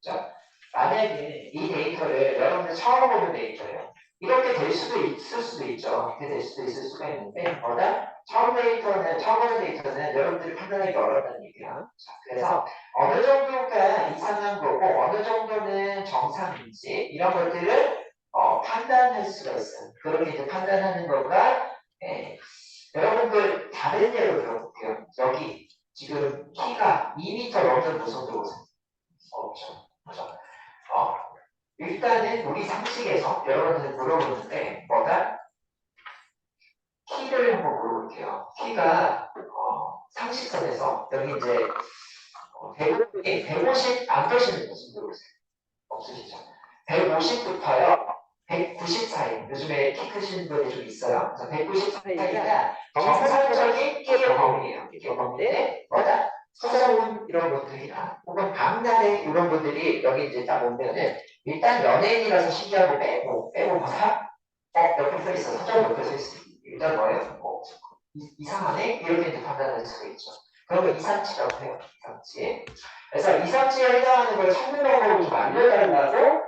만약에 이 데이터를 여러분들 처음 보는 데이터예요. 이렇게 될 수도 있을 수도 있죠. 이렇게 될 수도 있을 수가 있는데 처음 보는 데이터는 여러분들이 판단하기 어렵다는 얘기야. 그래서 어느 정도가 이상한 거고 어느 정도는 정상인지 이런 것들을 판단할 수가 있어요. 그렇게 이제 판단하는 거가 여러분들 다른 예로 들어볼게요. 여기 지금 키가 2m 넘는 무슨 들어오세요? 없죠. 그렇죠? 일단은 우리 상식에서 여러분들 물어보는데 뭐다? 키를 한번 물어볼게요. 키가 상식선에서 여기 이제 대부분이 150 안 되시는 분들 물어보세요. 없으시죠? 150부터요 190 사이. 요즘에 키 크신 분이 좀 있어요. 190 사이가 정상적인 키의 범위예요. 키의 범위인데 뭐다? 서정훈 이런 분들이나 혹은 박나래 이런 분들이 여기 이제 딱 보면은 일단 연예인이라서 신기하고 빼고 뭐다? 옆에 서 있어. 서정훈 옆에 서 있어. 일단 뭐예요? 이상하네? 이렇게 이제 판단할 수가 있죠. 그런 거 이상치라고 해요. 이상치. 그래서 이상치에 해당하는 걸 찾는 방법을 좀 알려달라고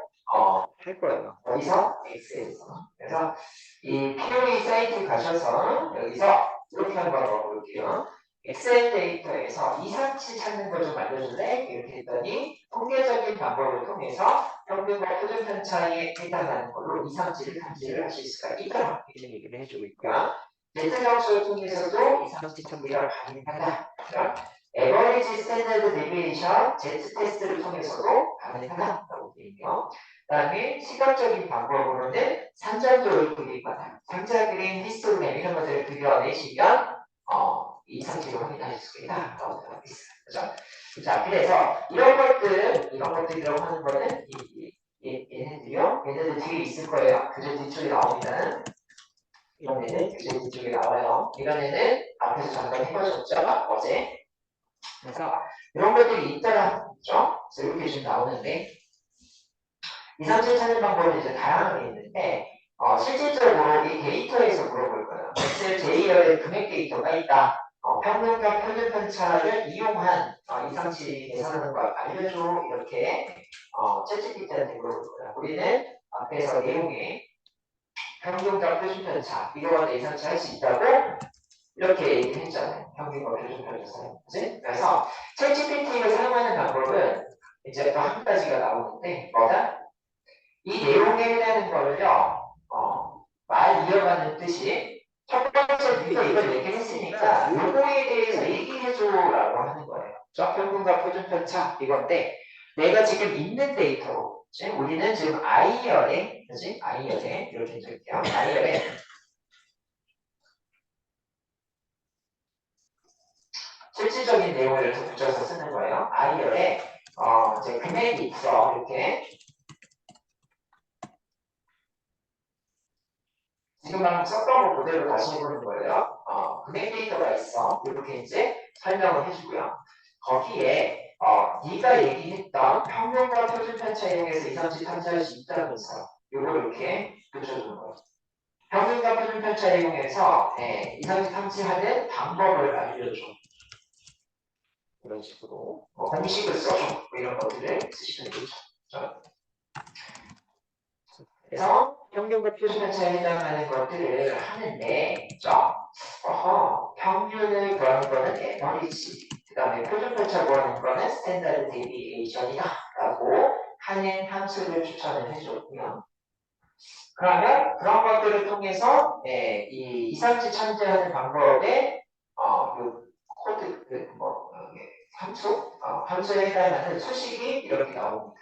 할 거예요. 어디서? X에서. 그래서 이 POE 사이트 가셔서 여기서 이렇게 한번 넣어볼게요. 엑셀 데이터에서 이상치 찾는 걸 좀 알려줄래? 이렇게 했더니 통계적인 방법을 통해서 평균과 표준 편차에 해당하는 걸로 이상치를 탐지를 하실 수가 있다. 이런 얘기를 해주고 있고요. Z정수를 통해서도 이상치 통계가 가능하다. 에버리지 스탠다드 데비에이션 Z 테스트를 통해서도 가능하다라고 되어 있고요. 그 다음에 시각적인 방법으로는 산전도를 비교하다. 상자 그림, 히스토그램 이런 것들을 비교해내시면 이 상식을 확인하실 수가 있다라고 되어 있어요. 그죠? 자, 그래서 이런 것들이라고 하는 거는 얘네들 뒤에 있을 거예요. 그저 뒤쪽에 나옵니다. 이런 애는 그저 뒤쪽에 나와요. 이런 애는 앞에서 잠깐 해보셨죠? 어제. 그래서 이런 것들이 있더라. 그죠? 그래서 이렇게 좀 나오는데 이상질 찾는 방법은 이제 다양하게 있는데 실질적으로 이 데이터에서 물어볼 거예요. 엑셀 JR의 금액 데이터가 있다. 평균과 표준 편차를 이용한 이상치 계산하는 걸 알려줘. 이렇게 챗GPT한테 물어볼 거예요. 우리는 앞에서 내용에 평균과 표준 편차 이거와 이상치 할 수 있다고 이렇게 얘기했잖아요. 평균과 표준 편차. 그치? 그래서 챗GPT를 사용하는 방법은 이제 또 한 가지가 나오는데 뭐다? 이 내용에 해당하는 거는요, 말 이어가는 뜻이 첫 번째 네가 이걸 얘기했으니까 요거에 대해서 얘기해줘라고 하는 거예요. 평균과 표준 편차 이건데 내가 지금 있는 데이터로 우리는 지금 I열에 그지? I열에 이렇게 적을게요. I열에 실질적인 내용을 이렇게 붙여서 쓰는 거예요. I열에 이제 금액이 있어 이렇게 지금 방금 썼던 거 그대로 다시 해보는 거예요. 금액 데이터가 있어. 이렇게 이제 설명을 해주고요. 거기에 네가 얘기했던 평균과 표준 편차 이용해서 이상치 탐지할 수 있다면서 이걸 이렇게 붙여주는 거예요. 평균과 표준 편차 이용해서 이상치 탐지하는 방법을 알려줘. 이런 식으로 공식을 써줘. 뭐 이런 것들을 쓰시면 되죠. 그래서 평균과 표준 편차에 해당하는 것들을 하는데 평균을 구하는 거는 에버리지 그 다음에 표준 편차 구하는 거는 스탠다드 데비에이션이다 라고 하는 함수를 추천을 해줬고요. 그러면 그런 것들을 통해서 이 이상치 참조하는 방법의 그 코드 함수에 해당하는 수식이 이렇게 나옵니다.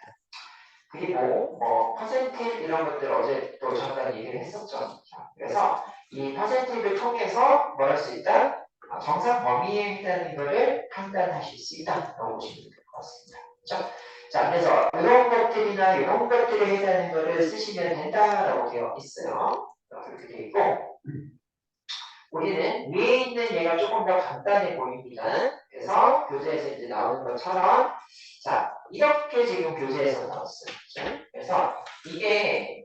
그리고 퍼센틸 이런 것들 어제 또 잠깐 얘기를 했었죠. 그래서 이 퍼센틸을 통해서 뭘 할 수 있다? 정상 범위에 해당하는 것을 판단하실 수 있다라고 보시면 될 것 같습니다. 그렇죠? 자, 그래서 이런 것들이나 이런 것들에 해당하는 것을 쓰시면 된다라고 되어 있어요. 이렇게 되어 있고 우리는 위에 있는 얘가 조금 더 간단해 보입니다. 그래서 교재에서 이제 나오는 것처럼 자 이렇게 지금 교재에서 나왔어요. 그래서 이게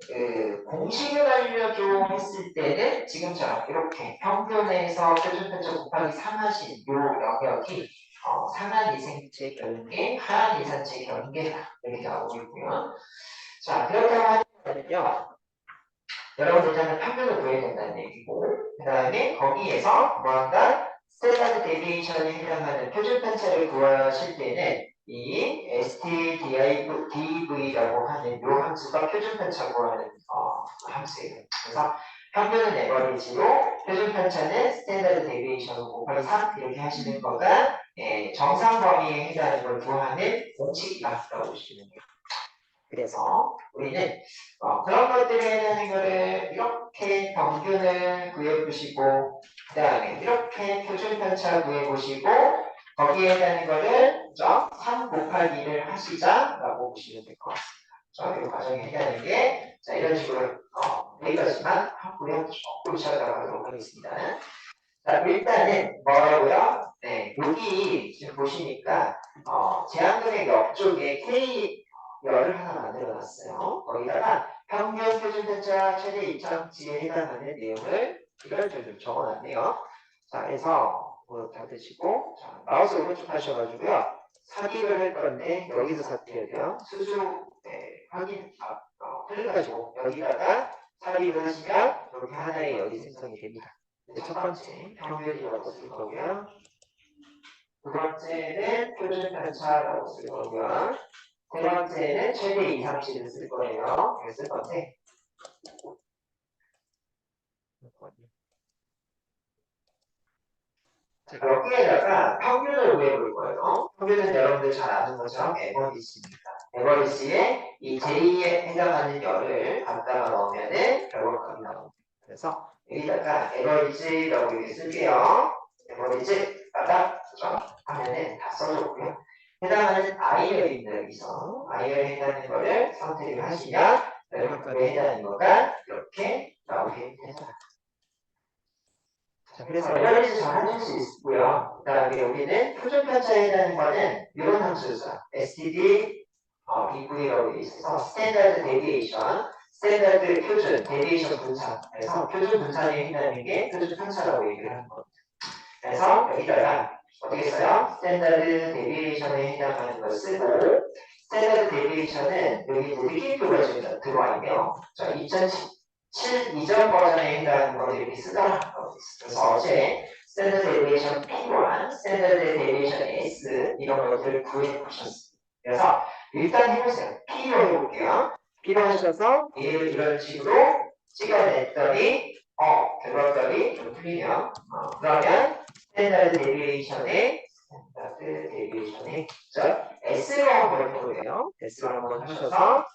공식을 알려줘 했을 때는 지금처럼 이렇게 평균에서 표준 편차 곱하기 3 하신 요 영역이 상한 이상치 경계, 하한 이상치 경계 이렇게 나오고 있고요. 자 그렇다고 하면요. 여러분들한테 평균을 구해야 된다는 얘기고 그 다음에 거기에서 뭔가 스탠다드 데비에이션에 해당하는 표준 편차를 구하실 때는 이 stdv라고 하는 이 함수가 표준 편차 구하는 함수예요. 그래서 평균은 에버리지로 표준 편차는 스탠다드 데비에이션 곱하기 3 이렇게 하시는 거가 정상 범위에 해당하는 걸 구하는 공식이라고 보시면 돼요. 그래서 우리는 그런 것들에 해당하는 거를 이렇게 평균을 구해보시고 그 다음에 이렇게 표준 편차 구해보시고 거기에 해당하는 거를 3 곱하기 2를 하시자라고 보시면 될 것 같습니다. 이 과정에 해당하는 게 자, 이런 식으로 데이터지만 한국에 조금 찾아가도록 하겠습니다. 자, 일단은 뭐라고요? 네, 여기 지금 보시니까 제한금액 옆쪽에 K열을 하나 만들어 놨어요. 거기다가 평균 표준 편차 최대 입장치에 해당하는 내용을 이걸 좀 적어 놨네요. 자, 그래서 닫으시고 자, 마우스 오른쪽 하셔가지고요. 삽입을 할 건데 여기서 삽입해야 돼요. 수수 확인 클릭하시고 여기다가 삽입을 하시면 이렇게 하나의 열이 생성이 됩니다. 첫 번째 평균이라고 쓸 거고요. 두 번째는 표준 편차라고 쓸 거고요. 세 번째는 최대 이상치를 쓸 거예요. 이렇게 쓸 건데 자, 여기에다가 평균을 구해볼 거예요. 평균은 여러분들 잘 아는 것처럼 에버리지입니다. 에버리지에 이 j 에 해당하는 열을 갖다가 넣으면은 결과값이 나옵니다. 그래서 여기다가 에버리지라고 이렇게 쓸게요. 에버리지 따다 하면은 다 써줬고요. 해당하는 I열입니다. 여기서 I열에 해당하는 거를 선택을 하시면 결과값에 해당하는 거가 이렇게 나오게 됩니다. 자, 그래서 에버리지 잘 하실 수 있고요. 그 다음에 여기는 표준 편차에 해당하는 거는 이런 함수죠. STD BV라고 되어 있어서 스탠다드 데비에이션, 스탠다드 표준, 데비에이션 분산. 그래서 표준 분산에 해당하는 게 표준 편차라고 얘기를 하는 겁니다. 그래서 여기다가 어떻게 써요? 스탠다드 데비에이션에 해당하는 걸 쓰고 스탠다드 데비에이션은 여기 이제 느낌표가 지금 들어와 있네요. 2017 이전 버전에 해당하는 걸 이렇게 쓰더라. 그래서 어제 스탠다드 데비에이션 P1, 스탠다드 데비에이션 S 이런 것들을 구해 보셨습니다. 그래서 일단 해보세요. P로 해볼게요. P로 하셔서 얘를 이런 식으로 찍어냈더니 결과값이 좀 틀리네요. 그러면 스탠다드 데비에이션에 S로 한번 해보세요. S로 한번 하셔서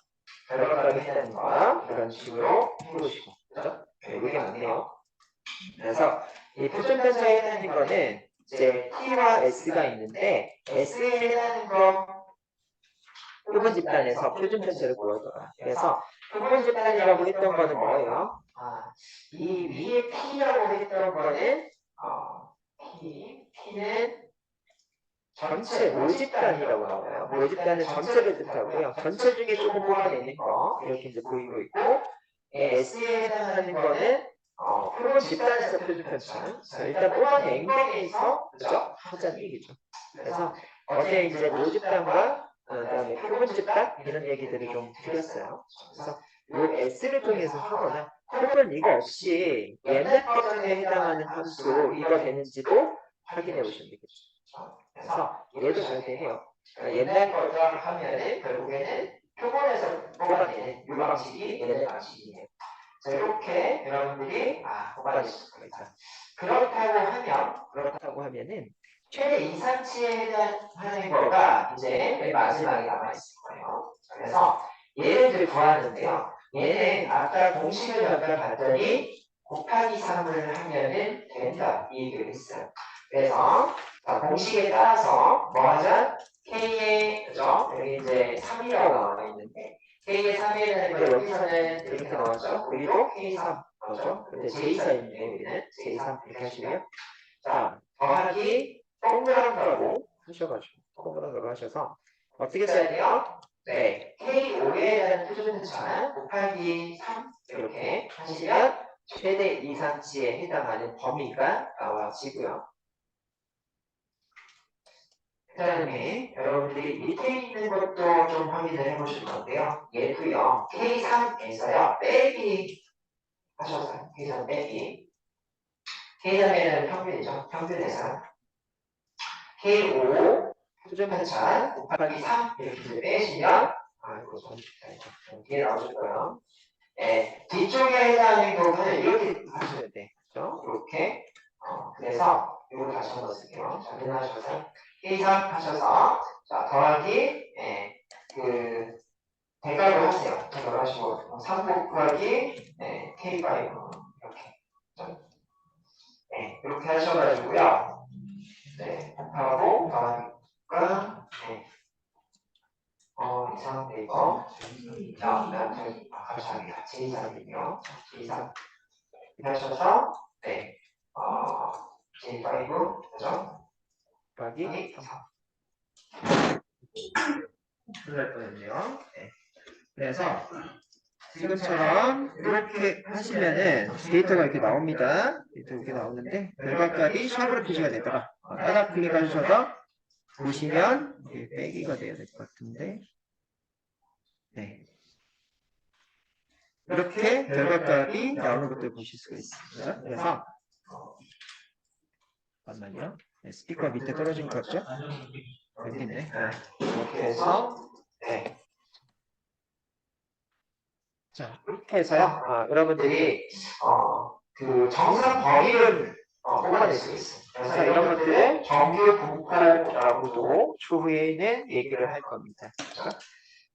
결과값이 해당하는 거 이런 식으로 해보시고 그죠? 이게 맞네요. 그래서 이 표준 편차에 해당하는 거는 이제 T와 S가 있는데 S에 해당하는 거 표본 집단에서 표준 편차를 구하더라. 그래서 표본 집단이라고 했던 거는 뭐예요? 이 위에 P라고 했던 거는 P는 전체 모집단이라고 나와요. 모집단은 전체를 뜻하고요. 전체 중에 조금 뽑아내는 거 이렇게 이제 보이고 있고 S에 해당하는 거는 표본 집단에서 표준 편차. 일단 뽑아낸 거에서 그죠? 하자는 얘기죠. 그래서 어제 이제 모집단과 그다음에 표본 집단 이런 얘기들을 좀 드렸어요. 그래서 이 S를 통해서 하거나 혹은 이거 없이 옛날 버전에 해당하는 함수 이거 되는지도 확인해 보시면 되겠죠. 그래서 얘도 잘 되네요. 옛날 버전 하면은 결국에는 표본에서 뽑아내는 이 방식이 옛날 방식이네요. 자, 이렇게 여러분들이 뽑아낼 수가 있다. 그렇다고 하면은 최대 이상치에 해당하는 거가 이제 맨 마지막에 남아있을 거예요. 그래서 얘를 이제 구하는데요. 얘는 아까 공식을 잠깐 봤더니 곱하기 3을 하면은 된다. 이 얘기를 했어요. 그래서 공식에 따라서 뭐 하자? K의, 그죠? 여기 이제 3이라고 나와 있는데 K의 3이라는 걸 여기서는 이렇게 나왔죠? 여기도 K3 나오죠? 근데 J4인데 우리는 J3 이렇게 하시면 자, 더하기 동그란 거로 하셔서 어떻게 써야 돼요? 네, K5에 대한 표준 편차 곱하기 3 이렇게 하시면 최대 이상치에 해당하는 범위가 나와지고요. 그 다음에 여러분들이 밑에 있는 것도 좀 확인을 해보실 건데요. 얘도요, K3에서요, 빼기 하셔서 K3 빼기. K3에는 평균이죠. 평균에서 K5 표준 편차 곱하기 3 이렇게 빼시면 이거 좀 뒤에 나오실 거예요. 네, 뒤쪽에 해당하는 부분을 이렇게 하셔야 돼. 그렇죠? 이렇게. 그래서 이거 다시 한번 쓸게요. 자, 하셔서 K3 하셔서 자, 더하기 대괄호 하세요. 대괄호 하시고 3 곱하기 네, K5 이렇게 네, 이렇게 하셔가지고요. 네, 곱하고 더하니까 네. 이상한데 이거 자, 감사합니다. J3이요. J3 이렇게 하셔서 네, J5 그죠? 곱하기 3 그럴 뻔했네요. 네. 그래서 지금처럼 이렇게 하시면은 데이터가 이렇게 나옵니다. 데이터 이렇게 나오는데 결과값이 샵으로 표시가 되더라. 따라 클릭하셔서 보시면 이게 빼기가 돼야 될 것 같은데 네. 이렇게 결과값이 나오는 것들을 보실 수가 있습니다. 그래서 잠깐만요. 네, 스피커 밑에 떨어진 것 같죠? 여기 있네. 네. 이렇게 해서 네. 자, 이렇게 해서요. 여러분들이 그 정상 범위를 뽑아낼 수 있어요. 그래서 이런 것들을 정규 분포라고도 추후에는 얘기를 할 겁니다. 그렇죠?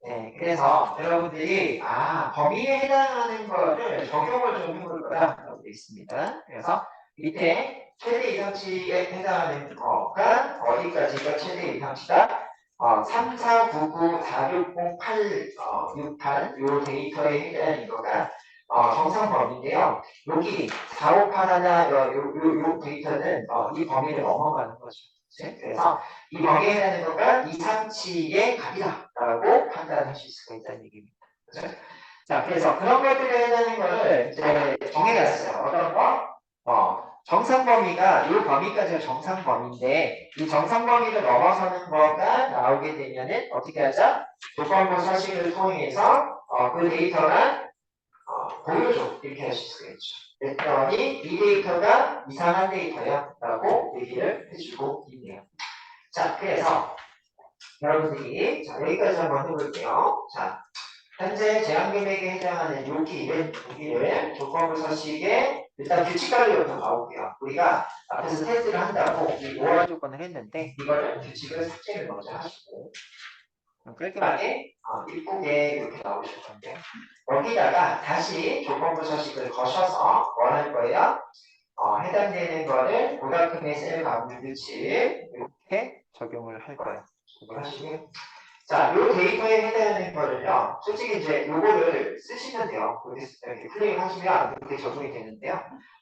네, 그래서 여러분들이 범위에 해당하는 거를 적용을 좀 해볼 거다라고 되어 있습니다. 그래서 밑에 최대 이상치에 해당하는 거가 어디까지가 최대 이상치다? 3, 4, 9, 9, 4, 6, 0, 8, 6, 8, 요 데이터에 해당하는 거가 정상 범위인데요. 여기 4, 5, 8 하나, 요 데이터는 이 범위를 넘어가는 거죠. 그래서 이 범위에 해당하는 거가 이상치의 값이다라고 판단하실 수가 있다는 얘기입니다. 그렇죠? 자, 그래서 그런 것들에 해당하는 거를 이제 정해놨어요. 어떤 거? 정상 범위가 이 범위까지가 정상 범위인데 이 정상 범위를 넘어서는 거가 나오게 되면은 어떻게 하자? 조건부 서식을 통해서 그 데이터가 보여줘 이렇게 하실 수가 있죠. 그랬더니 이 데이터가 이상한 데이터야 라고 얘기를 해주고 있네요. 자, 그래서 여러분들이 자, 여기까지 한번 해볼게요. 자, 현재 제한금액에 해당하는 여기를 조건부 서식에 일단 규칙관리부터 가볼게요. 우리가 앞에서 테스트를 한다고 이 오월 조건을 했는데 이거를 규칙을 숙제를 먼저 하시고 깔끔하게 이쁘게 이렇게 나오실 건데 여기다가 다시 조건부 서식을 거셔서 뭐 할 거예요? 해당되는 거를 보다큼의 셀 가운데 규칙 이렇게 적용을 할 거예요. 적용하시고요. 자, 요 데이터에 해당하는 거를요, 솔직히 이제 요거를 쓰시면 돼요. 이렇게 클릭을 하시면 이렇게 적용이 되는데요.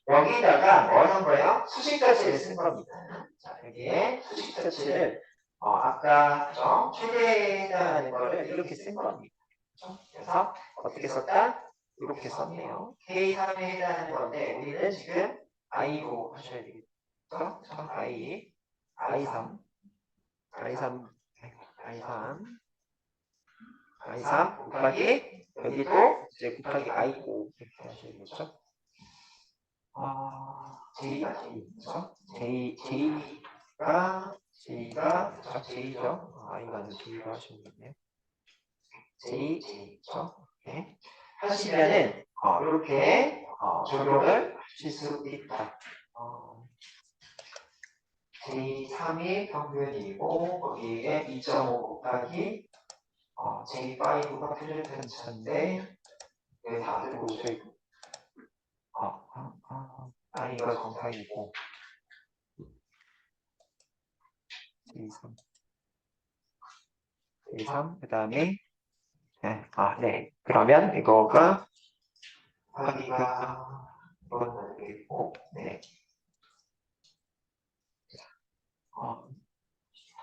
여기다가 뭐 한 거예요? 수식자치를 쓴 겁니다. 자, 여기에 수식자치를 아까 최대에 해당하는 거를 이렇게 쓴 겁니다. 그래서 어떻게 썼다? 이렇게 썼네요. K3에 해당하는 건데 우리는 지금 I로 하셔야 되겠죠? I3, I3, I3 곱하기 여기도 이제 곱하기 I5 이렇게 하셔야 되겠죠? J가 J죠? J가 J죠? I가 아니라 J로 하시면 되겠네요. J죠? 네. 하시면은 이렇게 적용을 하실 수 있다. J3이 평균이고 거기에 2.5 곱하기 J5가 필요한 차인데 왜 다들 보세요? 이거 정상이고 J3 J3 그 다음에 네. 그러면 이거가 하기가 이건 되겠고 네.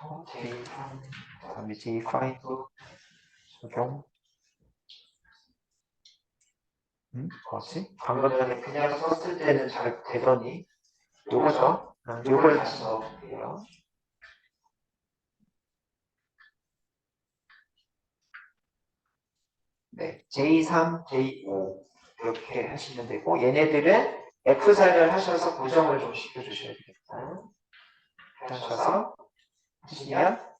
J3 그 다음에 J5 적용 뭐지? 방금 전에 그냥 썼을 때는 잘 되더니 요거죠? 요걸 다시 넣어볼게요. 네, J3, J5 이렇게 하시면 되고 얘네들은 F사를 하셔서 고정을 좀 시켜주셔야 되겠다. 하셔서 하시면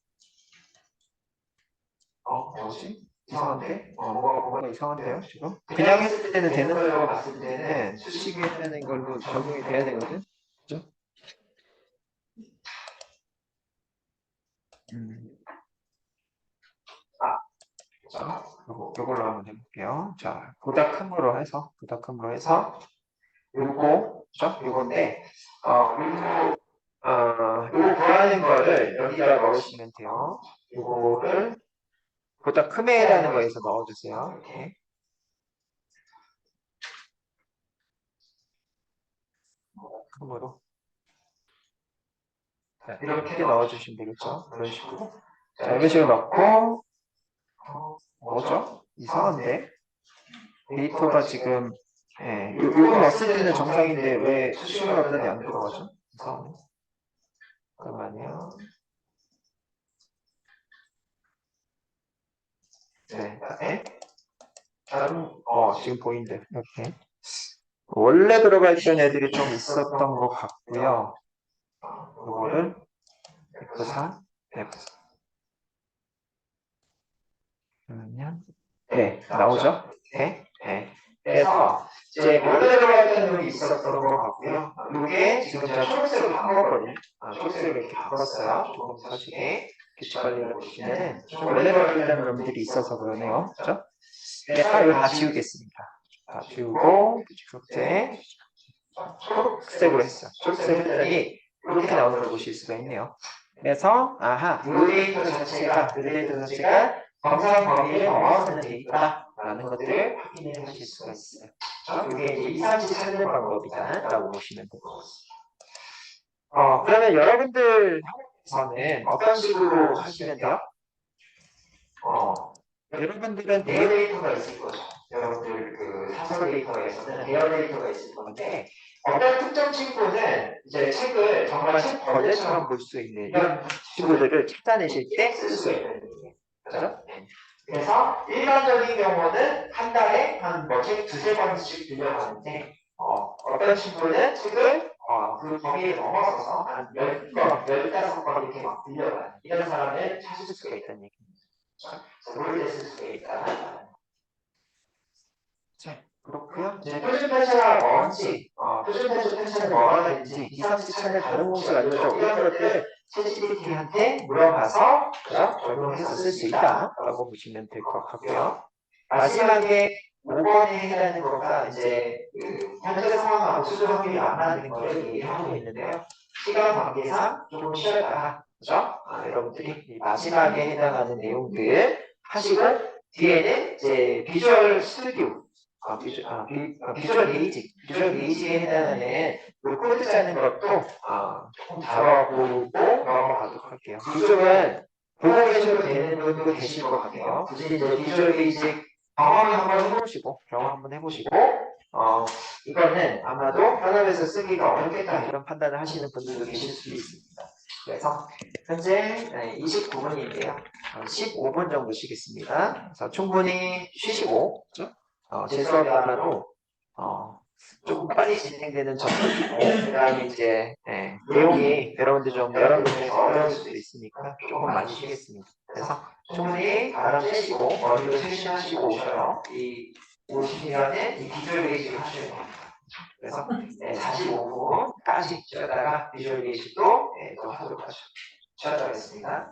뭐지? 이상한데? 뭐가 이상한데요, 지금? 그냥 했을 때는 되는 걸로 봤을 때는 수식이 되는 걸로 적용이 돼야 되거든? 그죠? 그죠? 요걸로 한번 해볼게요. 자, 보다 큰으로 해서, 요거, 그죠? 요건데, 요거 구하는 거를 여기다 넣으시면 돼요. 요거를 보다 크메라는 거에서 넣어주세요. 이렇게. 크으로. 자, 이렇게 넣어주시면 되겠죠? 그런 식으로. 자, 이런 식으로 넣고, 뭐죠? 이상한데? 데이터가 지금, 예, 요거 넣었을 때는 정상인데 왜 수식을 하더니 안 들어가죠? 이상하네. 잠깐만요. 네, 네. 지금 보인대. 이렇게. 원래 들어가 있던 애들이 좀 있었던 것 같고요. 요거를 F4, F4. 그러면, 네, 나오죠? 네, 네. 그래서, 이제 원래 들어가 있던 놈이 있었던 것 같고요. 이게 지금 제가 초록색으로 바꿨거든요. 초록색으로 이렇게 바꿨어요. 조금 서식에. 규칙 관리를 보시면은, 좀 원래 들어가 있던 놈들이 있어서 그러네요. 그죠? 그래서 이거 다 지우겠습니다. 다 지우고, 규칙 속제. 초록색으로 했어요. 초록색 했더니 이렇게 나오는 걸 보실 수가 있네요. 그래서 그 데이터 자체가 정상 범위를 넘어서는 데이터다라는 것들을 확인을 하실 수가 있어요. 이게 이제 이상치 찾는 방법이다라고 보시면 될 것 같습니다. 그러면 여러분들 학원에서는 어떤 식으로 하시면 돼요? 여러분들은 대여 데이터가 있을 거죠. 여러분들 그 사설 데이터에서는 대여 데이터가 있을 건데 어떤 특정 친구는 이제 책을 정말 책 걸레처럼 볼 수 있는 이런 친구들을 찾아내실 때 쓸 수 있는 거예요. 그죠? 그래서 일반적인 경우는 한 달에 한 뭐 책 두세 권씩 빌려가는데 어떤 친구는 책을 그 범위에 넘어서서 한 10권, 15권 이렇게 막 빌려가는 이런 사람을 찾을 수가 있다는 얘기입니다. 그럴 때 쓸 수가 있다. 자, 그렇고요. 이제 표준 편차가 뭔지, 표준 편차는 뭐가 되는지, 이상식 차는 다른 공식 알려줘. 이런 것들을 챗GPT한테 물어봐서 적용해서 쓸 수 있다라고 보시면 될 것 같고요. 마지막에 5번에 해당하는 거가 이제 현재 상황하고 수준 확률이 안 맞는 걸 얘기하고 있는데요. 시간 관계상 조금 쉬었다가, 그죠? 여러분들이 이 마지막에 해당하는 내용들 하시고 뒤에는 이제 비주얼 스튜디오 비주얼 베이직에 해당하는 그 코드 짜는 것도 조금 다뤄보고 넘어가도록 할게요. 이쪽은 보고 계셔도 되는 분도 계실 것 같아요. 굳이 이제 비주얼 베이직 경험 한번 해보시고 이거는 아마도 현업에서 쓰기가 어렵겠다 이런 판단을 하시는 분들도 계실 수도 있습니다. 그래서 현재 29분인데요. 15분 정도 쉬겠습니다. 그래서 충분히 쉬시고 제 수업이 아마도 조금 빨리 진행되는 점도 있고 그다음에 이제 내용이 여러분들 중에서 어려울 수도 있으니까 조금 많이 쉬겠습니다. 그래서 충분히 바람 쐬시고 머리도 세심하시고 오셔요. 오시면은 이 비주얼 베이직을 하셔야 됩니다. 그래서 45분까지 쉬었다가 비주얼 베이직도 또 하도록 하죠. 쉬었다 하겠습니다.